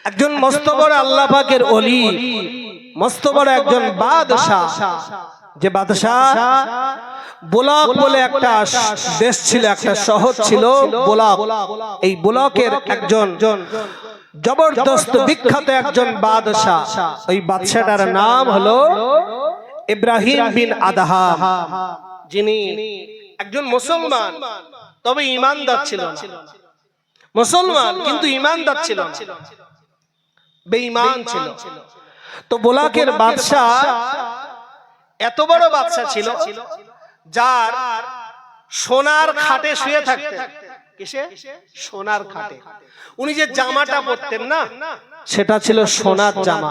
একজন মস্ত বড় আল্লাহ পাকের ওলি, মস্ত বড় একজন বাদশাহ। যে বাদশাহ বুলাক বলে একটা দেশ ছিল, একটা শহর ছিল বুলাক। এই বুলাকের একজন জবরদস্ত বিখ্যাত একজন বাদশাহ, ওই বাদশাটার নাম হলো ইব্রাহিম বিন আদহাম, যিনি একজন মুসলমান, তবে ঈমানদার ছিল না। মুসলমান কিন্তু ঈমানদার ছিল না, বেঈমান ছিল। তো বুলাকের বাদশাহ এত বড় বাদশাহ ছিল, যার সোনার খাটে শুয়ে থাকতেন। কিসে? সোনার খাটে। উনি যে জামাটা পরতেন না, সেটা ছিল সোনার জামা।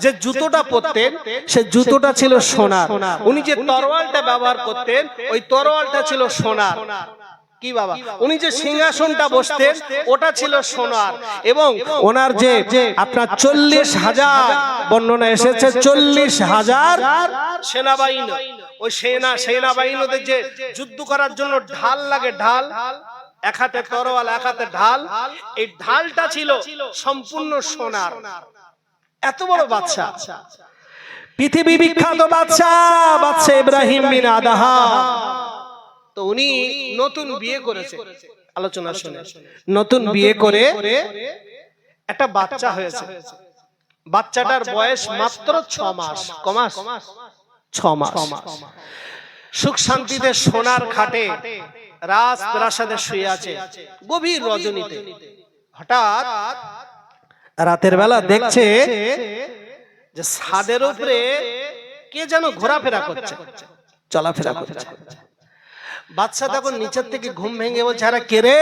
যে জুতোটা পরতেন, সে জুতোটা ছিল সোনার। উনি যে তরোয়ালটা ব্যবহার করতেন, ওই তরোয়ালটা ছিল সোনার। কি বাবা, উনি যে সিংহাসনটা বসতেন, ওটা ছিল সোনার। এবং ওনার যে আপনার 40,000 বর্ণনা এসেছে, 40,000 সেনাবাহিনী। ওই সেনাবাহিনীদের যে যুদ্ধ করার জন্য ঢাল লাগে, ঢাল, এক হাতে তরোয়াল, এক হাতে ঢাল, এই ঢালটা ছিল সম্পূর্ণ সোনার। এত বড় বাদশাহ, পৃথিবী বিখ্যাত বাদশাহ ইব্রাহিম বিন আদহাম। তো উনি নতুন বিয়ে করেছে, আলোচনা শুনে, নতুন বিয়ে করে একটা বাচ্চা হয়েছে। বাচ্চাটার বয়স মাত্র 6 মাস। কমাস 6 মাস। সুখ শান্তিতে সোনার খাটে রাজপ্রাসাদে শুয়ে আছে। গভীর রজনীতে হঠাৎ রাতের বেলা দেখছে যে ছাদের উপরে কে যেন ঘোরাফেরা করছে, চলাফেরা করছে। বাচ্চা তখন নিচের থেকে ঘুম ভেঙে বলছে, আরে কে রে,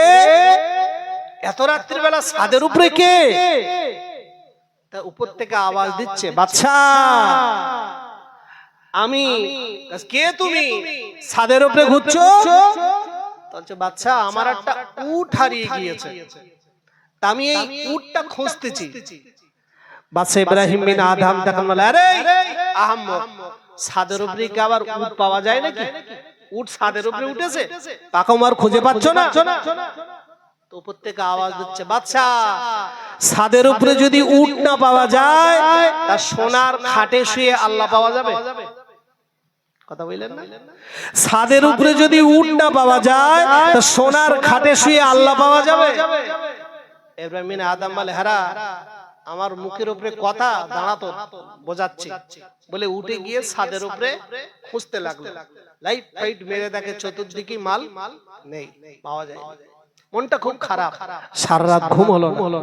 এত রাত্রির বেলা ছাদের উপরে কে? তা উপর থেকে আওয়াজ দিচ্ছে, বাচ্চা আমি। কে তুমি? ছাদের উপরে ঘুরছো? বলছে, বাচ্চা আমার একটা উট হারিয়ে গিয়েছে, আমি এই উটটা খুঁজতেছি। বাচ্চা ইব্রাহিম বিন আদহাম তখন বলে, আরে আহাম্মক, ছাদের উপরে কি আবার উট পাওয়া যায় নাকি? উট ছাদের উপরে উঠেছে, পাকমার খুঁজে পাচ্ছ না? তো উপর থেকে আওয়াজ দিচ্ছে, বাচ্চা ছাদের উপরে যদি উট না পাওয়া যায়, তা সোনার খাটে শুয়ে আল্লাহ পাওয়া যাবে? কথা বললেন না? ছাদের উপরে যদি উট না পাওয়া যায়, তা সোনার খাটে শুয়ে আল্লাহ পাওয়া যাবে? ইব্রাহিম বিন আদহাম বলে, হারা আমার মুখের উপরে কথা দাঁড়াতো, বোঝাচ্ছি বলে উঠে গিয়ে ছাদের উপরে খুঁজতে লাগলো। লাইট ফাইট মেরে দেখে চতুর্দিকে মাল নেই, পাওয়া যায়। মনটা খুব খারাপ, সারা রাত ঘুম হলো না।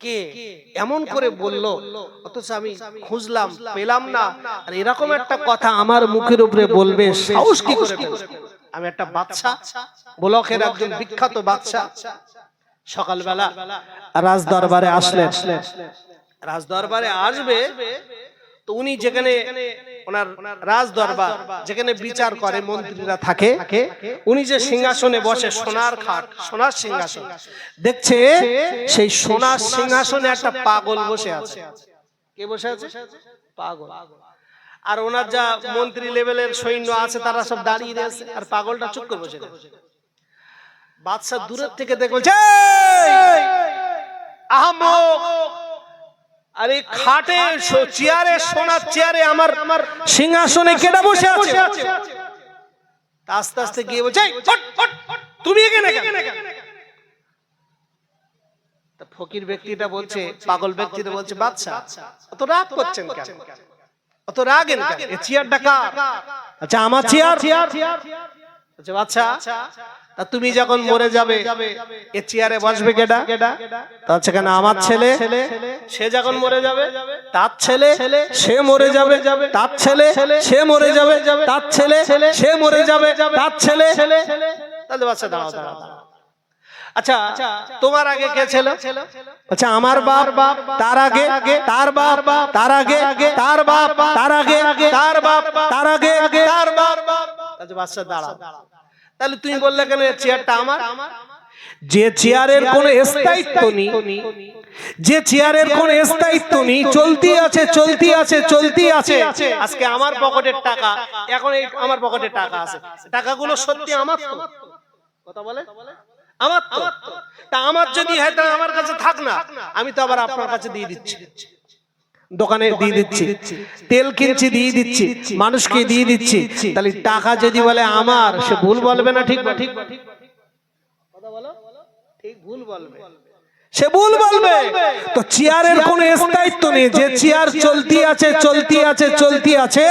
কে এমন করে বললো, অথচ আমি খুঁজলাম পেলাম না, আর এরকম একটা কথা আমার মুখের উপরে বলবে সাহস কি করে পেল? আমি একটা বাদশা, বুলাকের একজন বিখ্যাত বাদশা। সকালবেলা রাজ দরবারে আসলেন। রাজ দরবারে আসবে তো উনি যেখানে ওনার রাজ দরবার, যেখানে বিচার করে মন্ত্রীরা থাকে, উনি যে সিংহাসনে বসে, সোনার খাট, সোনার সিংহাসন, দেখছে সেই সোনার সিংহাসনে একটা পাগল বসে আছে। কে বসে আছে? পাগল। আর ওনার যা মন্ত্রী লেভেলের সৈন্য আছে, তারা সব দাঁড়িয়ে আছে, আর পাগলটা চুপ করে বসে আছে। বাদশা দূরের থেকে দেখে বলছে, আহাম্মক, আরে খাটে, চেয়ারে, সোনার চেয়ারে, আমার সিংহাসনে কেডা বসে আছে? আস্তে আস্তে গিয়ে বলছে, তুমি এখানে কেন? ফকির ব্যক্তিটা বলছে, পাগল ব্যক্তিটা বলছে, বাদশা অত রাগ করছেন কেন? অত রাগেন কেন? এই চেয়ারটা কার? আচ্ছা আমার চেয়ার। আচ্ছা বাদশা, তা তুমি যখন মরে যাবে এ চেয়ারে বসবে কেডা? তার সেখানে আমার ছেলে, সে যখন মরে যাবে তার ছেলে, সে মরে যাবে, তার ছেলে, সে মরে যাবে, তার ছেলে, সে মরে যাবে, তার ছেলে। তাহলে বাচ্চা দাঁড়াও, দাঁড়াও। আচ্ছা তোমার আগে কে ছিল? আচ্ছা আমার বাপ, তার আগে তার বাপ, তার আগে তার বাপ, তার আগে তার বাপ, তার আগে তার বাপ। তাহলে বাচ্চা দাঁড়াও। তাহলে তুমি বললে কেন চেয়ারটা আমার? যে চেয়ারের কোনো স্থায়িত্ব নেই, যে চেয়ারের কোনো স্থায়িত্ব নেই, চলতি আছে, চলতি আছে, চলতি আছে। আজকে আমার পকেটের টাকা, এখন এই আমার পকেটে টাকা আছে, টাকাগুলো সত্যি আমার তো? কথা বলে, আমার তো, তা আমার যদি হয় তাহলে আমার কাছে থাক না, আমি তো আবার আপনার কাছে দিয়ে দিচ্ছি, দোকানে দিয়ে দিচ্ছি, তেল কিনছি দিয়ে দিচ্ছি, মানুষকে দিয়ে দিচ্ছি, তাহলে টাকা যদি বলে আমার, সে ভুল বলবে না ঠিক ঠিক কথা বলো, ঠিক ভুল বলবে, সে ভুল বলবে। তো চেয়ারের কোনো স্থায়িত্ব নেই, যে চেয়ার চলতি আছে চলতি আছে চলতি আছে।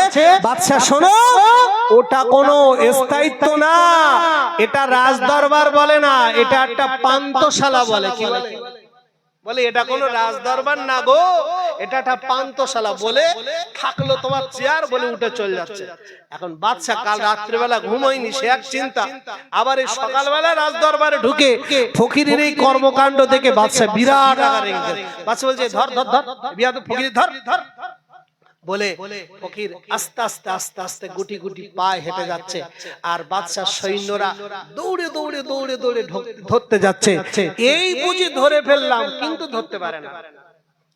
বাদশা শোনো, ওটা কোনো স্থায়িত্ব না, এটা রাজদরবার বলে না, এটা একটা পান্থশালা বলে। কি বলে? বলে এটা কোনো রাজদরবার না গো, এটা একটা পান্থশালা। বলে থাকলো তোমার চেয়ার, বলে উঠে চলে যাচ্ছে। এখন বাদশা কাল রাত্রিবেলা ঘুমোয়নি, সে এক চিন্তা, আবার এই সকালবেলা রাজদরবারে ঢুকে ফকিরের এই কর্মকাণ্ড দেখে বাদশা বিরাট আকার রেগে গেছে। বাদশা বলছে ধর ধর ধর, বিয়াদব ফকির ধর ধর। বলে ফকির আস্তে আস্তে আস্তে আস্তে গুটি গুটি পায়ে হেঁটে যাচ্ছে, আর বাদশার সৈন্যরা দৌড়ে দৌড়ে দৌড়ে দৌড়ে ধরতে যাচ্ছে। এই বুঝি ধরে ফেললাম, কিন্তু ধরতে পারে না,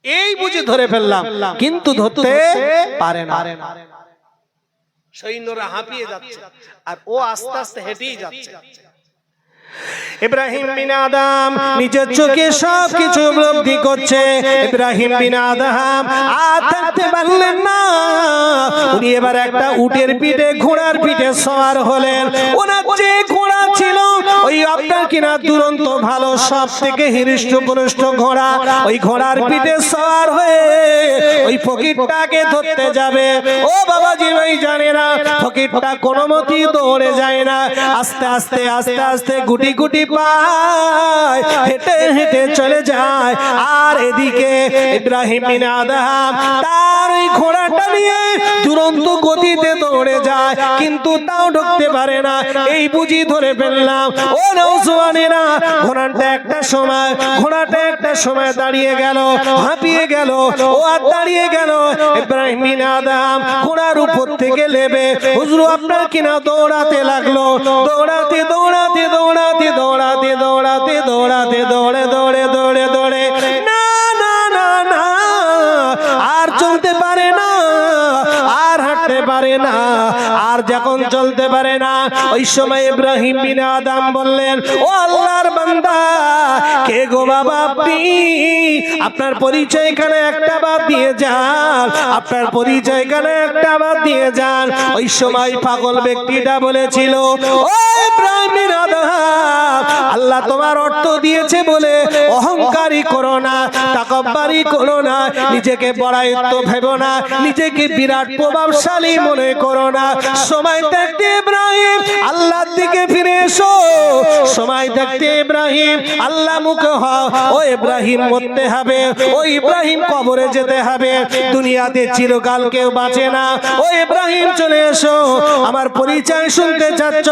এই বুঝি ধরে ফেললাম, কিন্তু ধরতে পারে না। সৈন্যরা হাঁপিয়ে যাচ্ছে, আর ও আস্তে আস্তে হেঁটেই যাচ্ছে। ইব্রাহিম বিন আদম নিজের চোখে সবকিছু উপলব্ধি করছে। ইব্রাহিম বিন আদম আর থাকতে পারলেন না, উনি এবার একটা উটের পিঠে, ঘোড়ার পিঠে সওয়ার হলেন। ওনার যে ঘোড়া ছিল, ওই আপনার কিনা দুরন্ত ভালো, সব থেকে হৃষ্টপুষ্ট ঘোড়া, ওই ঘোড়ার পিঠে সওয়ার হয়ে ওই ফকিরটাকে ধরতে যাবে। ও বাবাজি ভাই জানে না, ফকিরটা কোনো মতেই দৌড়ে যায় না, আস্তে আস্তে আস্তে আস্তে গুটি গুটি পায় হেঁটে হেঁটে চলে যায়। আর এদিকে ইব্রাহিম বিন আদম তার ওই ঘোড়াটা নিয়ে দুরন্ত গতিতে দৌড়ে যায়, কিন্তু তাও ঢুকতে পারে না। এই বুঝি ধরে ফেললাম। ও নওজওয়ানেরা, ঘোড়াটা একটা সময় দাঁড়িয়ে গেল, হাঁপিয়ে গেল, ও আর দাঁড়িয়ে গেল। ইব্রাহিম বিন আদম ঘোড়ার উপর থেকে লেবে হুজুর আপনার কিনা দৌড়াতে লাগলো, দৌড়াতে দৌড়াতে দৌড়াতে দৌড়াতে দৌড়াতে দৌড়াতে দৌড়ে দৌড়ে দৌড়ে দৌড়ে না না না না, আর চলতে পারে না, আর হাঁটতে পারে না। আর যখন চলতে পারে না, ওই সময় ইব্রাহিম বিন আদম বললেন, ও আল্লাহর বান্দা, কে গো বাবা আপনি? আপনার পরিচয় এখানে একটা বাদ দিয়ে যান, আপনার পরিচয় এখানে একটা বাদ দিয়ে যান। ওই সময় পাগল ব্যক্তিটা বলেছিল, ও ইব্রাহিম বিন আদম, আল্লাহ তোমার অর্থ দিয়েছে বলে অহংকারী করো না, তাকাব্বুরি করো না, নিজেকে বড়ায়িত্ব ভেবো না, নিজেকে বিরাট প্রভাবশালী মনে করো না। সময় থাকতে ইব্রাহিম আল্লাহর দিকে ফিরে এসো, সময় থাকতে ইব্রাহিম আল্লাহ মুখে হও। ও ইব্রাহিম মরতে হবে, ও ইব্রাহিম কবরে যেতে হবে, দুনিয়াতে চিরকাল কেউ বাঁচে না। ও ইব্রাহিম চলে এসো, আমার পরিচয় শুনতে চাচ্ছ?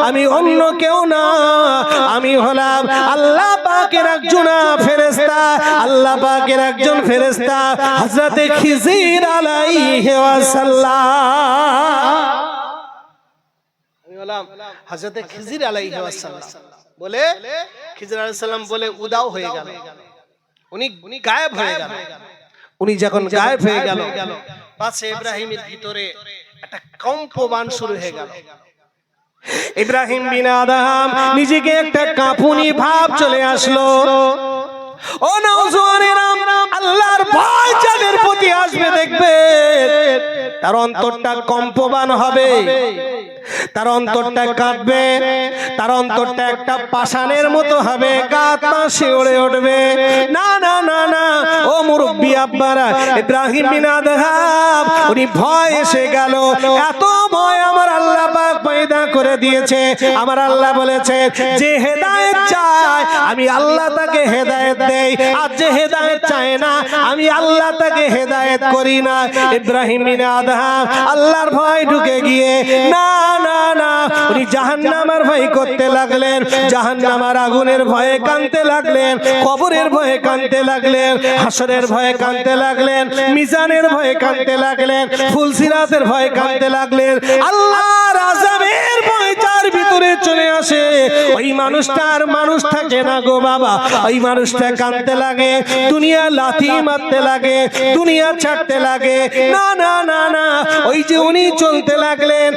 আমি অন্য কেউ না, আমি হলাম আল্লাহ পাকের একজন ফেরেশতা, আল্লাহ পাকের একজন ফেরেশতা, হযরতে খিজির আলাইহি ওয়াসাল্লাম। আমি হলাম হযরতে খিজির আলাইহি ওয়াসাল্লাম। বলে খিজির আলাইহিস সালাম বলে উদাও হয়ে গেল, উনি গায়েব হয়ে গেল। উনি যখন গায়েব হয়ে গেল, পাশে ইব্রাহিমের ভিতরে একটা কম্পমান শুরু হয়ে গেল। ইব্রাহিম বিন আদম নিজেকে একটা কাঁপুনি ভাব চলে আসলো। ও নওজওয়ানেরা, আল্লাহর ভয় যাদের প্রতি আসবে দেখবে তার অন্তরটা কম্পমান হবে, তার অন্তরটা কাঁপবে, তার অন্তরটা একটা পাষাণের মতো হবে, কাঁধ পা শিউরে উঠবে। না না না না, ও মুরব্বি আব্বারা, ইব্রাহিম বিন আদম উনি ভয় এসে গেল। এত ভয় আমার আল্লাহ পাক পয়দা করে দিয়েছে। আমার আল্লাহ বলেছে, যে হেদায়েত চায় আমি আল্লাহ তাকে হেদায়েত দেই, আর যে হেদায়েত চায় না আমি আল্লাহ তাকে হেদায়েত করি না। ইব্রাহিম বিন আদম আল্লাহর ভয় ঢুকে গিয়ে না না না, উনি জাহান্নামের ভয় করতে লাগলেন, জাহান্নামের আগুনের ভয়ে কাঁদতে লাগলেন, কবরের ভয়ে কাঁদতে লাগলেন, হাসরের ভয়ে কাঁদতে লাগলেন, মিজানের ভয়ে কাঁদতে লাগলেন, ফুলসিরাতের ভয়ে কাঁদতে লাগলেন। আল্লাহর আযাবের ভয় যার ভিতরে চলে আসে, ওই মানুষটা আর মানুষ থাকে না গো বাবা। ওই মানুষটা কাঁদতে লাগে, দুনিয়া লাথি মারতে লাগে, দুনিয়া ছাড়তে লাগে। না না না না, ওই যে উনি চলতে লাগলেন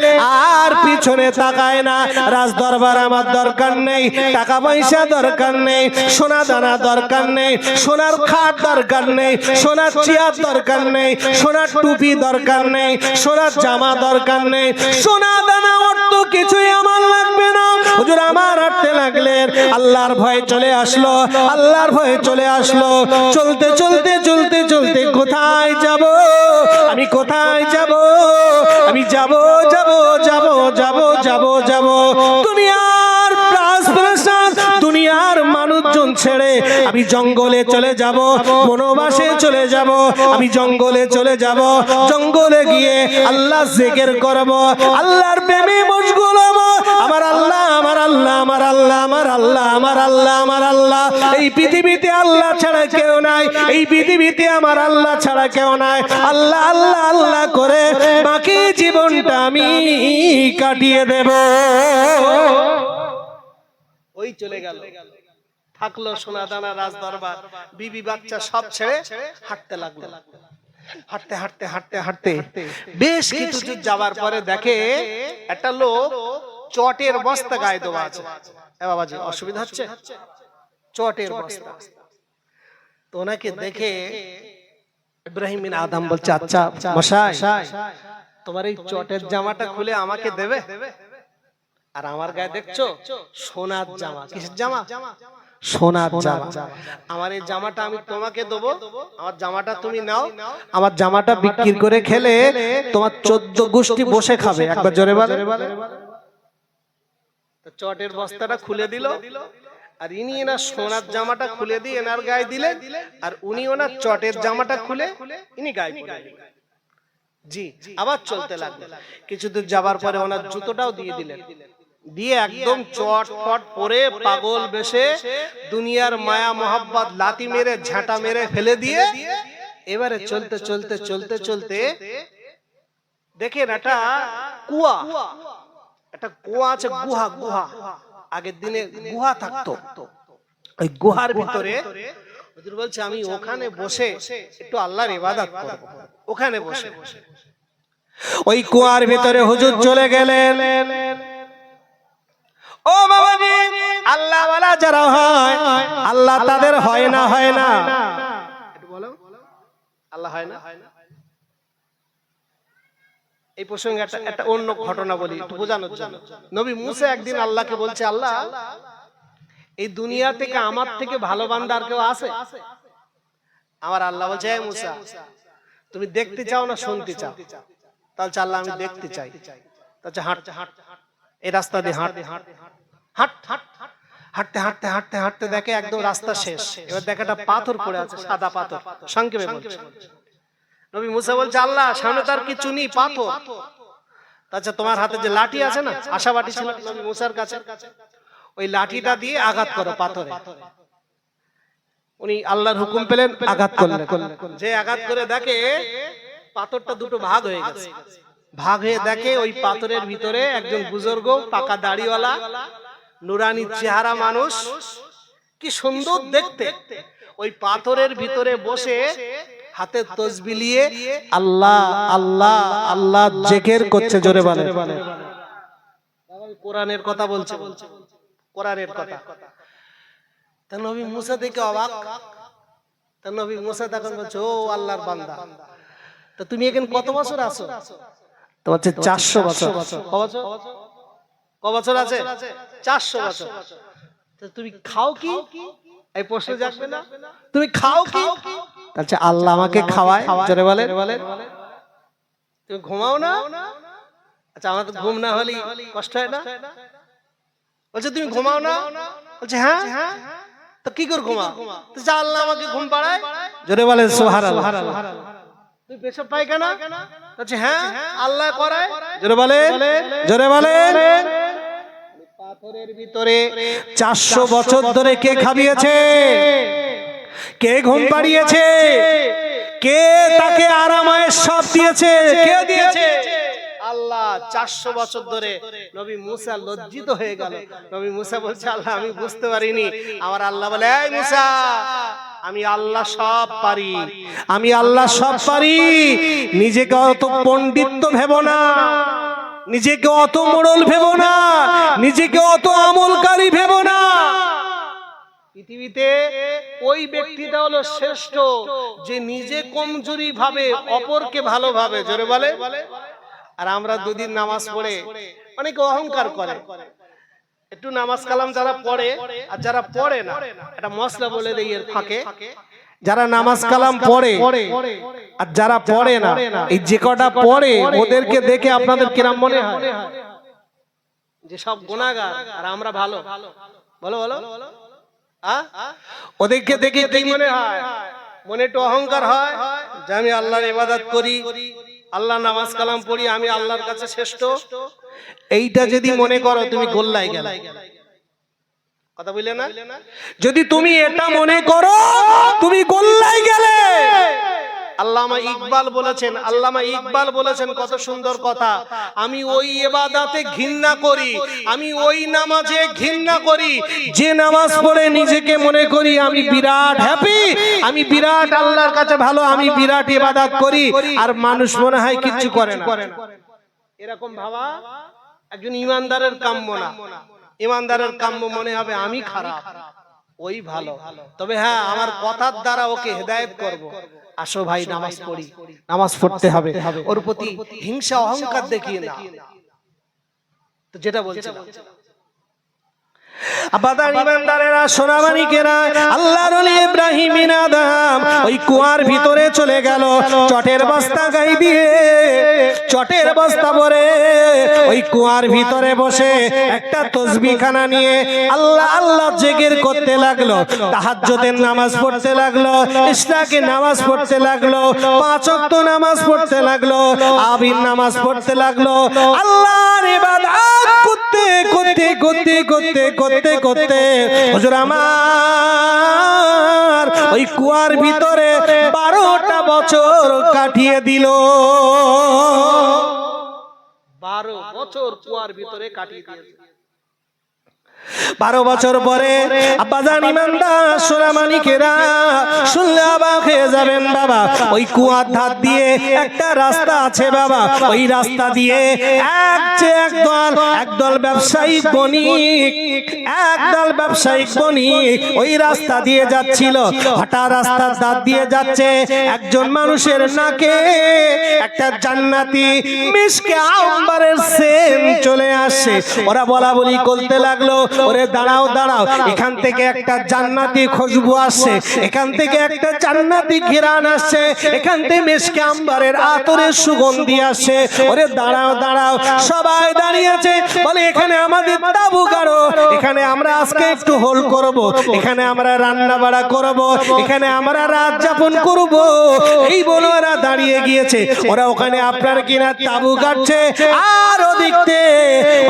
আর পিছনে তাকায় না। রাজ দরবার আমার দরকার নেই, টাকা পয়সা দরকার নেই, সোনা দানা দরকার নেই, সোনার খাট দরকার নেই, সোনার চেয়ার দরকার নেই, সোনার টুপি দরকার নেই, সোনার জামা দরকার নেই, সোনা দানা অর্থ কিছুই আমার লাগবে না। হুজুর আমার হাঁটতে লাগলেন, আল্লাহর ভয় চলে আসলো, আল্লাহর ভয় চলে আসলো। চলতে চলতে চলতে চলতে কোথায় যাব আমি, কোথায় যাব আমি, যাব যাব যাব যাব যাব যাব দুনিয়ার প্রাসাদ, দুনিয়ার মানুষজন ছেড়ে আমি জঙ্গলে চলে যাব, বনবাসে চলে যাব। আমি জঙ্গলে চলে যাব, জঙ্গলে গিয়ে আল্লাহ জিকির করব, আল্লাহর প্রেমে মশগুল হব। আমার আল্লাহ, আমার আল্লাহ, আমার আল্লাহ, আমার আল্লাহ, আমার আল্লাহ, আমার আল্লাহ। এই পৃথিবীতে আল্লাহ ছাড়া কেউ নাই, এই পৃথিবীতে আমার আল্লাহ ছাড়া কেউ নাই। আল্লাহ আল্লাহ আল্লাহ করে বাকি জীবনটা আমি কাটিয়ে দেব। ওই চলে গেল, থাকলো সোনা দানা রাজ দরবার, বিবি বাচ্চা সব ছেড়ে হাঁটতে লাগলো। হাঁটতে হাঁটতে হাঁটতে হাঁটতে বেশ কিছু দূর যাওয়ার পরে দেখে একটা লোক চটের বস্তা গায়ে দেওয়া আছে। বাবাজি অসুবিধা হচ্ছে, চটের বস্তা। তো ওনাকে দেখে ইব্রাহিম বিন আদম বলছে, আচ্ছা মশাই, তোমার এই চটের জামাটা খুলে আমাকে দেবে? আর আমার গায়ে দেখছো সোনার জামা। কিসের জামা? সোনার জামা। আমার এই জামাটা আমি তোমাকে দেবো, আমার জামাটা তুমি নাও। আমার জামাটা বিক্রি করে খেলে তোমার 14 গোষ্ঠী বসে খাবে। একবার জোরে বলে। চটের বস্তাটা খুলে দিল, আর ইনি এনার সোনার জামাটা খুলে দিয়ে এনার গায়ে দিলেন, আর উনি ওনার চটের জামাটা খুলে ইনি গায়ে দিলেন। জি, আবার চলতে লাগলেন। কিছু দূর যাবার পরে ওনার জুতোটাও দিয়ে দিলেন, দিয়ে একদম চটফট পরে পাগল বেশে দুনিয়ার মায়া মোহাব্বত লাতি মেরে ঝাঁটা মেরে ফেলে দিয়ে এবারে চলতে চলতে চলতে চলতে দেখেন একটা কুয়া, একটা কুয়া আছে, গুহা। গুহা আগের দিনে গুহা থাকতো, ওই গুহার ভিতরে হুজুর বলছে আমি ওখানে বসে একটু আল্লাহর ইবাদত করব। ওখানে বসে ওই কুয়ার ভিতরে হুজুর চলে গেলেন। ও বাবাজি, আল্লাহ ওয়ালা যারা হয় আল্লাহ তাদের হয় না, হয় না, একটু বলো আল্লাহ হয় না। এই প্রসঙ্গে একটা অন্য ঘটনা বলি একটু বোঝানোর জন্য। নবী মুসা একদিন আল্লাহকে বলছে, আল্লাহ এই দুনিয়া থেকে আমার থেকে ভালো বান্দা আর কেউ আছে? আমার আল্লাহ বলছে, হে মুসা তুমি দেখতে চাও না শুনতে চাও? তাহলে আল্লাহ আমি দেখতে চাই। তাহলে হাঁট, এই রাস্তা দিয়ে হাঁট, হাঁট হাঁট হাঁটতে হাঁটতে হাঁটতে হাঁটতে দেখে একদম রাস্তা শেষ। এবার দেখে একটা পাথর পড়ে আছে, সাদা পাথর। সংক্ষেপে বলছে, নবী মুসা বলছে, আল্লাহ সামনে তার কিছু নেই, পাথর। আচ্ছা তোমার হাতে যে লাঠি আছে না, আশাবাটি ছিল নবী মুসার কাছে, ওই লাঠিটা দিয়ে আঘাত করো পাথরে। উনি আল্লাহর হুকুম পেলেন, আঘাত করলেন। যে আঘাত করে দেখে পাথরটা দুটো ভাগ হয়ে গেছে। ভাগ হয়ে দেখে ওই পাথরের ভিতরে একজন বুজুর্গ, পাকা দাড়িওয়ালা, নুরানি চেহারা মানুষ, কি সুন্দর দেখতে, ওই পাথরের ভিতরে বসে হাতে তসবিহ নিয়ে আল্লাহ আল্লাহ আল্লাহ জিকির করছে। জোরে বলে। কোরআনের কথা বলছে, কোরআনের কথা। তা নবী মুসা দেখে অবাক। তা নবী মুসা তখন বলছে, ও আল্লাহর বান্দা, তা তুমি এখানে কত বছর আছো? তো বলছে 400 বছর। ক বছর আছে? 400 বছর। তা তুমি খাও কি? এই প্রশ্ন জাগবে না, তুমি খাও কি? আচ্ছা আল্লাহ আমাকে খাওয়ায়। জোরে বলে। তুমি ঘুমাও না? আচ্ছা আমার তো ঘুম না হলে কষ্ট হয় না? বলছে তুমি ঘুমাও না? বলছে হ্যাঁ। তো কি করে ঘুমাও? তো আল্লাহ আমাকে ঘুম পাড়ায়। জোরে বলে সুবহানাল্লাহ। তুই পেশাব পায়খানা? বলছে হ্যাঁ আল্লাহ করায়। জোরে বলে, জোরে বলে। পাথরের ভিতরে 400 বছর ধরে কে খাবিয়েছে? কে ঘুম পাড়িয়েছে? কে তাকে আরামায়েশ সব দিয়েছে? কে দিয়েছে? আল্লাহ 400 বছর ধরে নবী মুসা লজ্জিত হয়ে গেল। নবী মুসা বলছে, আল্লাহ আমি বুঝতে পারিনি। আমার আল্লাহ বলে, এই মুসা, আমি আল্লাহ সব পারি, আমি আল্লাহ সব পারি। নিজেকে অত পণ্ডিত ভেবো না, নিজেকে অত মোড়ল ভেবো না, নিজেকে অত আমলকারী ভেবো না। পৃথিবীতে ওই ব্যক্তিটা হলো শ্রেষ্ঠ যে নিজে কমজোরি ভাবে, অপরকে ভালো ভাবে। জোরে বলে। আর আমরা দুদিন নামাজ পড়ে অনেকে অহংকার করে। একটু নামাজ কালাম যারা পড়ে আর যারা পড়ে না, এটা মশলা বলে দেই এর ফাঁকে, যারা নামাজ কালাম পড়ে আর যারা পড়ে না, এই যে কটা পড়ে ওদেরকে দেখে আপনাদের কিরম মনে হয়? যে সব গুনাহগার আর আমরা ভালো। বলো বলো, ওদেরকে দেখে কি মনে হয়? মনে একটু অহংকার হয় যে আমি আল্লাহর ইবাদত করি, আল্লাহ নামাজ কালাম পড়ি, আমি আল্লাহর কাছে শ্রেষ্ঠ। এইটা যদি মনে করো তুমি গোল্লাই গেলে। কথা বললে না? যদি তুমি এটা মনে করো তুমি গোল্লাই গেলে। আল্লামা ইকবাল বলেছেন, আল্লামা ইকবাল বলেছেন কত সুন্দর কথা, আমি ওই ইবাদতে ঘৃণা করি, আমি ওই নামাজে ঘৃণা করি যে নামাজ পড়ে নিজেকে মনে করি আমি বিরাট হ্যাপি, আমি বিরাট আল্লাহর কাছে ভালো, আমি বিরাট ইবাদত করি, আর মানুষ মনে হয় কিচ্ছু করে না। এরকম ভাবা একজন ইমানদারের কাম্য না। ইমানদারের কাম্য মনে হবে আমি খারাপ, ওই ভালো। তবে হ্যাঁ, আমার কথার দ্বারা ওকে হেদায়েত করব। আসো ভাই নামাজ পড়ি, নামাজ পড়তে হবে, ওর প্রতি হিংসা অহংকার দেখিয়ে না। তো যেটা বলছিলাম, আবাদার ইমানদারেরা, সোনামানিকেরা, আল্লাহর ওলি ইব্রাহিম বিন আদম ওই কুয়ার ভিতরে চলে গেল। চটের বস্তা গায়ে দিয়ে, চটের বস্তা ভরে ওই কুয়ার ভিতরে বসে একটা তসবিহখানা নিয়ে আল্লাহ আল্লাহ জিকির করতে লাগলো। তাহাজ্জুদের নামাজ পড়তে লাগলো, ইশরাকের নামাজ পড়তে লাগলো, 5 ওয়াক্ত নামাজ পড়তে লাগলো, আবির নামাজ পড়তে লাগলো। আল্লাহর ইবাদত করতে করতে করতে করতে করতে করতে হুজুর আমার ওই কুয়ার ভিতরে 12টা বছর কাটিয়ে দিল। 12 বছর কুয়ার ভিতরে কাটিয়ে দিয়েছে। 12 বছর পরে আব্বাজান ইমানদার সোনামানিকেরা শুনলে অবাক হয়ে যাবেন বাবা। ওই কুয়ার ধার দিয়ে একটা রাস্তা আছে বাবা, ওই রাস্তা দিয়ে একদল ব্যবসায়িক বণিক, একদল ব্যবসায়িক বণিক ওই রাস্তা দিয়ে যাচ্ছিল। হঠাৎ রাস্তার ধার দিয়ে যাচ্ছে, একজন মানুষের নাকে একটা জান্নাতি মিশকে আম্বারের সেন্ট চলে আসে। ওরা বলা বলি করতে লাগলো, ওরে দাঁড়াও দাঁড়াও, এখান থেকে একটা জান্নাতি খুশবু আসছে, এখান থেকে একটা জান্নাতি ঘ্রাণ আসছে, এখান থেকে মিশকে আম্বারের আতরের সুগন্ধি আসছে। ওরে দাঁড়াও দাঁড়াও, সবাই দাঁড়িয়েছে। বলে এখানে আমাদের তাবু গাড়ো, এখানে আমরা আজকে একটু হোল করব, এখানে আমরা রান্না বাড়া করব, এখানে আমরা রাত যাপন করব। এই বলে ওরা দাঁড়িয়ে গিয়েছে। ওরা ওখানে আপনার কিনা তাবু গাড়ছে, আর ওদিকে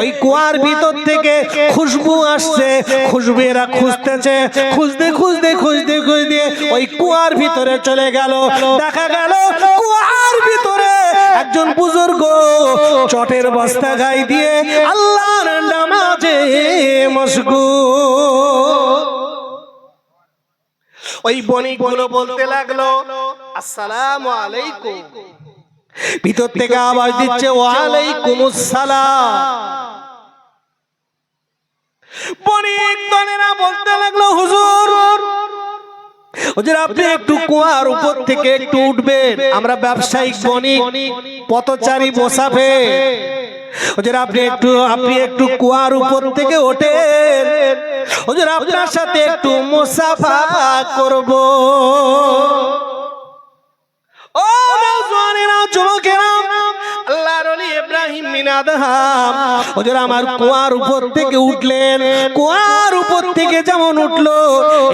ওই কুয়ার ভিতর থেকে খুশবু আসছে। খুশবু এরা খুঁজতেছে, খুঁজতে খুঁজতে খুঁজতে খুঁজতে ওই কুয়ার ভিতরে চলে গেল। দেখা গেল কুয়ার ভিতরে একজন বুজুর্গ চটের বস্তা গায়ে দিয়ে আল্লাহর নামাজে মশগুল। ওই বণিকগুলো বলতে লাগলো আসসালামু আলাইকুম। ভিতর থেকে আওয়াজ দিচ্ছে ওয়ালাইকুমুস সালাম। বণিক দলেরা বলতে লাগলো হুজুর, হুজুর আপনি একটু কুয়ার উপর থেকে একটু উঠবেন, আমরা ব্যবসায়িক বণিক, পথচারী মুসাফির। হুজুর আপনি একটু কুয়ার উপর থেকে ওঠেন, হুজুর আপনার সাথে একটু মুসাফা করব। ও নওজওয়ানেরা, যুবকেরা, আল্লাহর ওলি ইব্রাহিম বিন আদম হুজুর আমার কুয়ার উপর থেকে উঠলেন। কুয়ার উপর থেকে যেমন উঠলো,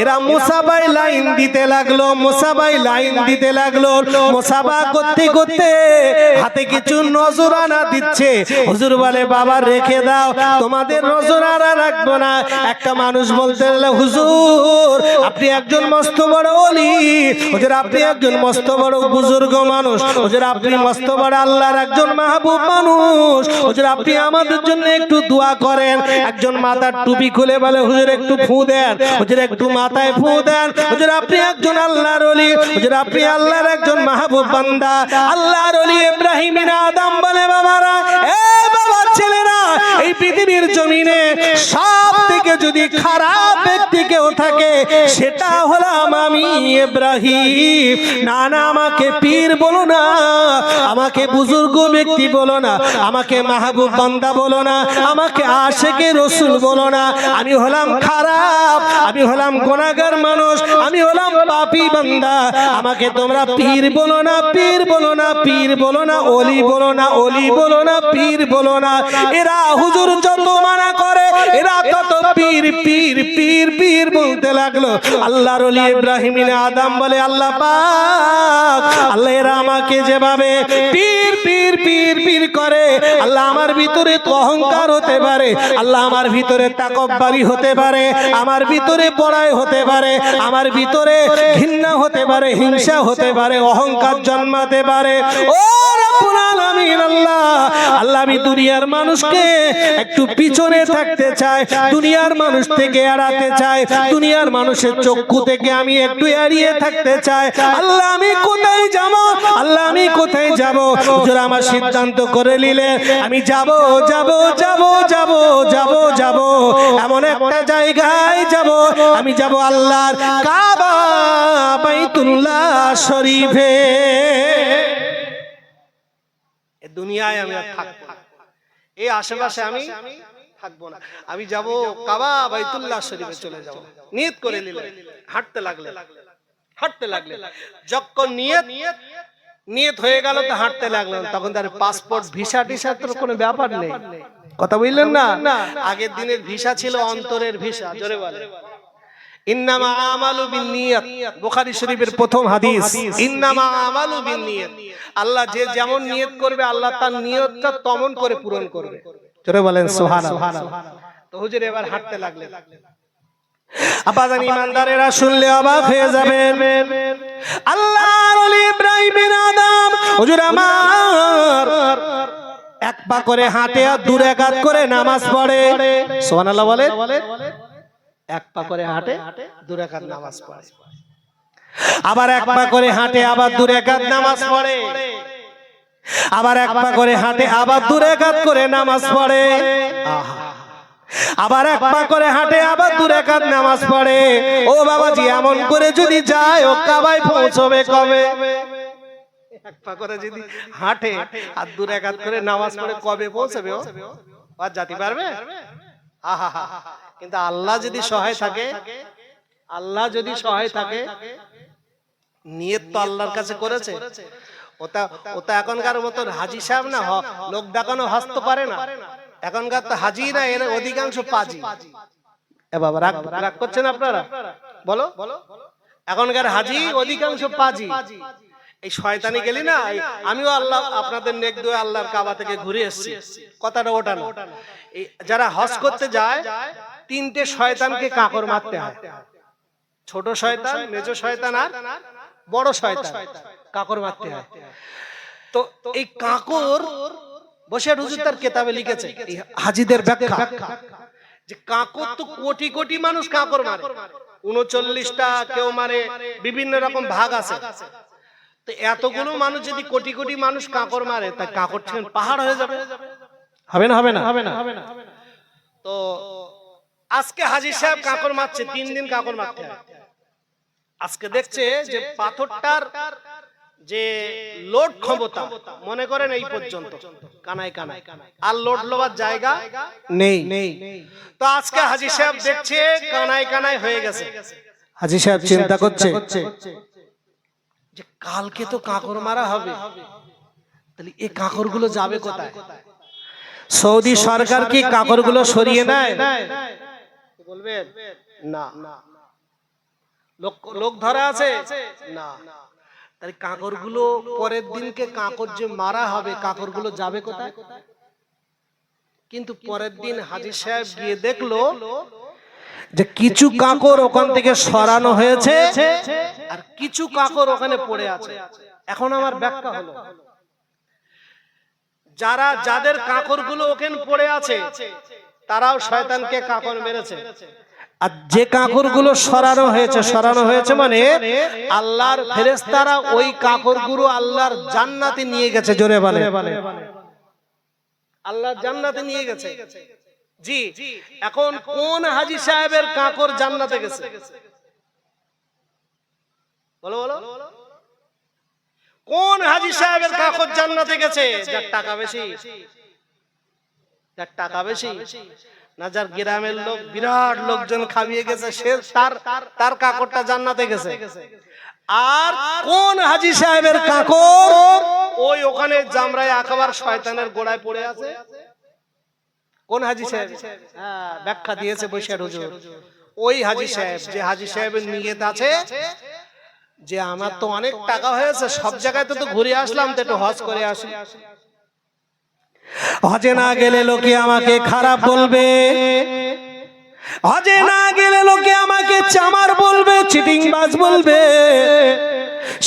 এরা মুসাবাই লাইন দিতে লাগলো, মুসাবাই লাইন দিতে লাগলো। মুসাবা করতে করতে হাতে কিছু নজরানা দিচ্ছে। হুজুর বলে বাবা রেখে দাও, তোমাদের নজরানা রাখবো না। একটা মানুষ বলতে লাগলো হুজুর আপনি একজন মস্ত বড় ওলি, হুজুর আপনি একজন মস্ত বড় বুজুর্গ মানুষ, হুজুর আপনি মস্ত বড় আল্লাহর একজন মাহবুব মানুষ, হুজুর আপনি আমাদের জন্য একটু দোয়া করেন। একজন মাথার টুপি খুলে বলে হুজুর একটু ফু দেন, হুজুর একটু মাথায় ফু দেন, হুজুর আপনি একজন আল্লাহর ওলি, হুজুর আপনি আল্লাহর একজন মাহবুব বান্দা, আল্লাহর ওলি ইব্রাহিম বিন আদম বলে বাবারা, এ বাবা ছেলেরা, এই পৃথিবীর জমিনে সব থেকে যদি খারাপ ব্যক্তি কেউ থাকে সেটা হলাম আমি ইব্রাহিম। না না আমাকে পীর বলো না, আমাকে বুজুর্গ ব্যক্তি বলো না, আমাকে মাহবুব বান্দা বলো না, আমাকে আশিকে রাসূল বলো না। আমি হলাম খারাপ, আমি হলাম গুনাহগার মানুষ, আমি হলাম পাপী বান্দা। আমাকে তোমরা পীর বলো না, পীর বলো না, পীর বলো না, ওলি বলো না, ওলি বলো না, পীর বলো না। এরা হুজুর যত মানা করে এরা তত পীর পীর পীর পীর বলতে লাগলো। আল্লাহর ওলি ইব্রাহিম বিন আদম বলে আল্লাহ পাক, আল্লাহ এরা আমাকে যেভাবে পীর পীর পীর পীর করে, আল্লাহ আমার ভিতরে তো অহংকার হতে পারে, আল্লাহ আমার ভিতরে তাকব্বুরি হতে পারে, আমার ভিতরে বড়াই হতে পারে, আমার ভিতরে ঘৃণা হতে পারে, হিংসা হতে পারে, অহংকার জন্মাতে পারে। ও রব্বুল আলামিন আল্লাহ, আল্লাহ আমি দুনিয়ার মানুষকে একটু পিছনে থাকতে চাই, দুনিয়ার মানুষ থেকে এড়াতে চাই, দুনিয়ার মানুষের চক্ষু থেকে আমি একটু এড়িয়ে থাকতে চাই। আল্লাহ আমি কোথায় যাব, আল্লাহ আমি কোথায় যাব? হুজুর আমার সিদ্ধান্ত করে নিলে আমি যাব যাব যাব যাব যাব যাব এমন একটা জায়গায় যাব, আমি যাব আল্লাহর কাবা বাইতুল্লাহ শরীফে। এই দুনিয়ায় আমি আর থাকবো না, এই আশেপাশে আমি থাকবো না, আমি যাব কাবা বাইতুল্লাহ শরীফে চলে যাব। নিয়ত করে নিলেন, হাঁটতে লাগলেন, হাঁটতে লাগলেন। যখন নিয়ত হয়ে গেল তো হাঁটতে লাগলেন, তখন তার পাসপোর্ট ভিসা টিসা তো কোনো ব্যাপার নেই। কথা বুঝলেন না? আগের দিনের ভিসা ছিল অন্তরের ভিসা। জোরে বলে ইন্নামা আমালু বিন্নিয়াত, বুখারী শরীফের প্রথম হাদিস, ইন্নামা আমালু বিন্নিয়াত। আল্লাহ যে যেমন নিয়ত করবে আল্লাহ তার নিয়তটা তেমন করে পূরণ করবে। জোরে বলেন সুবহানাল্লাহ। তো হুজুর এবার হাঁটতে লাগলেন। আপাতত ইমানদারেরা শুনলে অবাক হয়ে যাবেন। আল্লাহর ওলি ইব্রাহিম বিন আদম হুজুর আমার এক পা করে হাঁটে আর দু রাকাত করে নামাজ পড়ে। সুবহানাল্লাহ বলে, এক পা করে হাঁটে দু রাকাত নামাজ পড়ে, আবার এক পা করে হাঁটে আবার দু রাকাত নামাজ পড়ে, আবার এক পা করে হাঁটে আবার দু রাকাত করে নামাজ পড়ে, আবার এক পা করে হাঁটে আবার দু রাকাত নামাজ পড়ে। ও বাবাজি এমন করে যদি যায় ও কাবায় পৌঁছবে কবে? এক পা করে যদি হাঁটে আর দু রাকাত করে নামাজ পড়ে কবে পৌঁছবে? ও আর যেতে পারবে? আহা হা। কিন্তু আল্লাহ যদি সহায় থাকে, আল্লাহ যদি সহায় থাকে, নিয়ত তো আল্লাহর কাছে করেছে। ওটা এখনকার মতো হাজি সাহেব না, লোক দেখানো হাসতে পারে না। এখনকার তো হাজি না, এর অধিকাংশ পাজি। এ বাবা রাগ করছেন আপনারা? বলো, এখনকার হাজি অধিকাংশ পাজি। এই শয়তানি গেলি না, আমিও আল্লাহ আপনাদের নেক দোয়া আল্লাহর কাবা থেকে ঘুরে এসেছি, কথাটা ওটা না। এই যারা হজ করতে যায় তিনটে শয়তানকে কাকড় মারতে হয়, ছোট শয়তান, মেজো শয়তান আর বড় শয়তান, কাকড় মারতে হয়। তো এই কাকড় বসে হুজুর তার কিতাবে লিখেছে হাজিদের ব্যাখ্যা, যে কাকড় তো কোটি কোটি মানুষ কাকড় মারে, 39টা কেউ মারে, বিভিন্ন রকম ভাগ আছে। তো এতগুলো মানুষ যদি কোটি কোটি মানুষ কাকড় মারে, তা কাকড় পাহাড় হয়ে যাবে, হবে না? হবে না, হবে না, হবে না। তো আজকে হাজি সাহেব কাকড় মারছে, 3 দিন কাকড় মারতে হয়। আজকে দেখছে যে পাথরটার যে লোড ক্ষমতা, মনে করেন এই পর্যন্ত কানায় কানায়, আর লোড লবার জায়গা নেই। তো আজকে হাজি সাহেব দেখছে কানায় কানায় হয়ে গেছে। হাজি সাহেব চিন্তা করছে যে কালকে তো কাকড় মারা হবে, তাহলে এই কাকড় গুলো যাবে কোথায়? সৌদি সরকার কি কাপড়গুলো সরিয়ে নেয়? বলবেন না। লোক ধরা আছে না। তাই কাঁকড়গুলো পরের দিনকে কাঁকড় যে মারা হবে, কাঁকড়গুলো যাবে কোথায়? কিন্তু পরের দিন হাজী সাহেব গিয়ে দেখলো যে কিছু কাঁকড় ওখান থেকে সরানো হয়েছে আর কিছু কাঁকড় ওখানে পড়ে আছে। এখন আমার ব্যাখ্যা হলো, যাদের কাঁকড়গুলো ওখানে পড়ে আছে তারাও শয়তানকে কাঁকড় মেরেছে। আর যে কাঁকড়গুলো সরানো হয়েছে মানে আল্লাহর ফেরেশতারা ওই কাঁকড়গুলো আল্লাহর জান্নাতে নিয়ে গেছে। জোরে বলে আল্লাহর জান্নাতে নিয়ে গেছে। জি, এখন কোন হাজী সাহেবের কাঁকড় জান্নাতে গেছে? বলো বলো, কোন হাজী সাহেবের কাঁকড় জান্নাতে গেছে? যার টাকা বেশি, যার টাকা বেশি না, যার গ্রামের লোক বিরাট লোকজন খাইয়ে গেছে, সে তার কাঁকড়টা জান্নাতে গেছে। আর কোন হাজী সাহেবের কাঁকড় ওই ওখানে জামরায় আকবার শয়তানের গোড়ায় পড়ে আছে? কোন হাজী সাহেব? হ্যাঁ, ব্যাখ্যা দিয়েছে বৈশাখ হুজুর। ওই হাজী সাহেব, যে হাজী সাহেবের নিয়ত আছে যে আমার তো অনেক টাকা হয়েছে, সব জায়গায় তো ঘুরে আসলাম, তো একটু হজ করে আসি। হজে না গেলে লোকে আমাকে খারাপ বলবে, হজে না গেলে লোকে আমাকে চামার বলবে, চিটিংবাজ বলবে।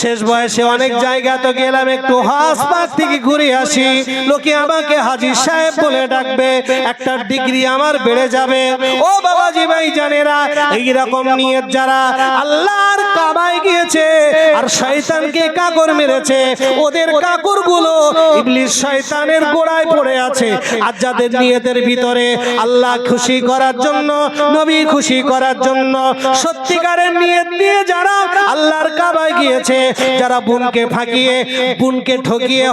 শেষ বয়সে অনেক জায়গা তো গেলাম, একটু হজ পাক থেকে ঘুরে আসি, লোকে আমাকে হাজী সাহেব বলে ডাকবে, একটা ডিগ্রি আমার বেড়ে যাবে। ও বাবাজি ভাই জানেরা, এইরকম নিয়ত যারা আল্লাহর কাবায় গিয়েছে আর শয়তানকে কাঁকড় মেরেছে, ওদের কাঁকড়গুলো ইবলিস শয়তানের গোড়ায় পড়ে আছে। আর যাদের নিয়তের ভিতরে আল্লাহ খুশি করার জন্য, নবী খুশি করার জন্য সত্যিকারের নিয়ত নিয়ে যারা আল্লাহর কাবায় গিয়েছে, যারা বোনকে ফাঁকিয়ে, বোনকে ঠকিয়ে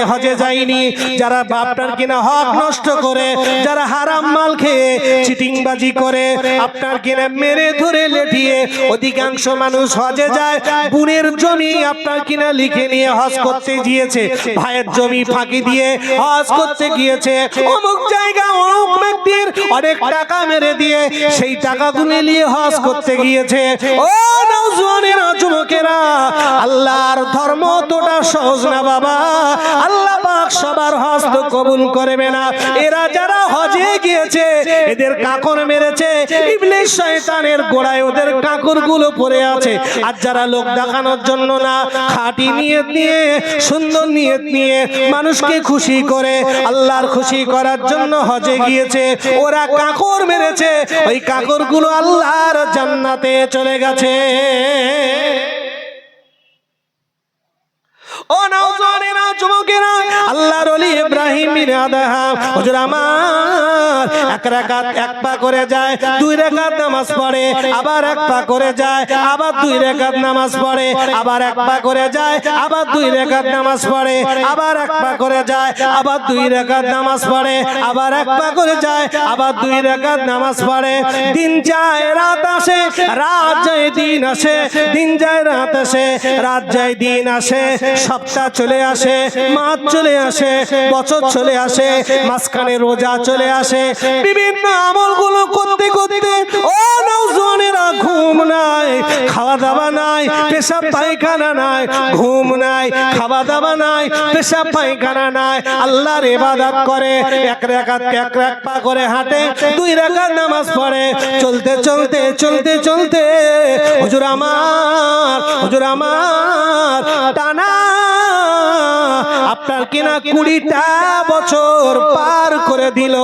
হজে যায়নি, যারা আপনার কিনা হক নষ্ট করে, যারা হারাম মাল খেয়ে চিটিংবাজি করে আপনার কিনা মেরে ধরে লেটিয়ে অধিকাংশ মানুষ হজে যায়, বোনের জমি আপনার কিনা লিখে নিয়ে হজ করতে গিয়েছে, ভাইয়ের জমি ফাঁকি দিয়ে হজ করতে গিয়েছে, অমুক জায়গা অমুক ব্যক্তির অনেক টাকা মেরে দিয়ে সেই টাকাগুলো নিয়ে হজ করতে গিয়েছে। ও নওজোয়ানেরা, যুবকেরা, আল্লাহর ধর্ম তোটা সহজ না বাবা। আল্লাহ পাক সবার হজ তো কবুল করবে না। এরা যারা হজে গিয়েছে এদের কাঁকড় মেরেছে, ইবলিস শয়তানের গোড়ায় ওদের কাঁকড়গুলো পড়ে আছে। আর যারা লোক দেখানোর জন্য না, খাঁটি নিয়ত নিয়ে, সুন্দর নিয়ত নিয়ে মানুষকে খুশি করে আল্লাহর খুশি করার জন্য হজে গিয়েছে, ওরা কাঁকড় মেরেছে, ওই কাঁকড়গুলো আল্লাহর জান্নাতে চলে গেছে। ও নওজোয়ানেরা, যুবকেরা, আল্লাহর ওলি ইব্রাহিম বিন আদহাম হুজুর আমার এক রাকাত এক পা করে যায়, দুই রাকাত নামাজ পড়ে, আবার এক পা করে যায়, আবার দুই রাকাত নামাজ পড়ে, আবার এক পা করে যায়, আবার দুই রাকাত নামাজ পড়ে, আবার এক পা করে যায়, আবার দুই রাকাত নামাজ পড়ে, আবার এক পা করে যায়, আবার দুই রাকাত নামাজ পড়ে। দিন যায় রাত আসে, রাত যায় দিন আসে, দিন যায় রাত আসে, রাত যায় দিন আসে, সপ্তাহ চলে আসে, মাস চলে আসে, বছর চলে আসে, মাঝখানে রোজা চলে আসে, বিভিন্ন আমলগুলো করতে করতে ও নওজোয়ানেরা, ঘুম নাই, খাওয়া দাওয়া নাই, পেশাব পায়খানা নাই, ঘুম নাই, খাওয়া দাওয়া নাই, পেশাব পায়খানা নাই, আল্লাহর ইবাদত করে, এক রাকাত এক পা করে হাঁটে, দুই রাকাত নামাজ পড়ে, চলতে চলতে চলতে চলতে হুজুর আমার, হুজুর আমার টানা আপনার কিনা 20টা বছর পার করে দিল।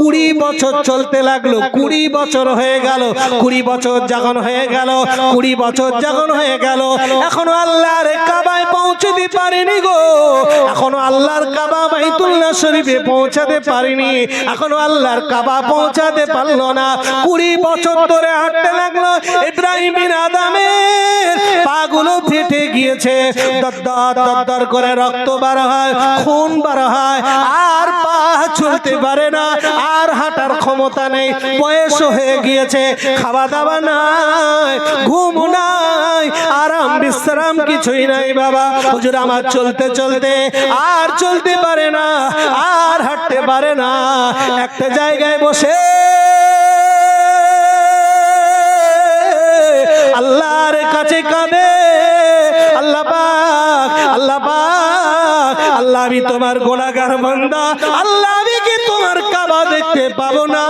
20 বছর চলতে লাগলো, 20 বছর হয়ে গেল, 20 বছর যখন হয়ে গেল, 20 বছর যখন হয়ে গেল, এখনো আল্লাহর কাবায় পৌঁছতে পারিনি গো, এখনো আল্লাহর কাবা বাইতুল্লাহ শরীফে পৌঁছাতে পারিনি, এখনো আল্লাহর কাবা পৌঁছাতে পারলো না। 20 বছর ধরে হাঁটতে লাগলো। ইব্রাহিম বিন আদমের পাগুলো ফেটে গিয়েছে, দরদর দরদর করে রক্ত বার হয়, খুন বার হয়, আর পা চলতে পারে না, আর হাঁটার ক্ষমতা নেই, বয়স হয়ে গিয়েছে, খাওয়া দাওয়া নাই, ঘুম নাই, আরাম বিশ্রাম কিছুই নাই বাবা। হুজুর আমার চলতে চলতে আর চলতে পারে না, আর হাঁটতে পারে না, একটা জায়গায় বসে আল্লাহর কাছে কাঁদে, আল্লাহ পাক, আল্লাহ পাক, আল্লাহ আমি তোমার গুনাহগার বান্দা, আল্লাহ আমি কি তোমার কাবা দেখতে পাবো না,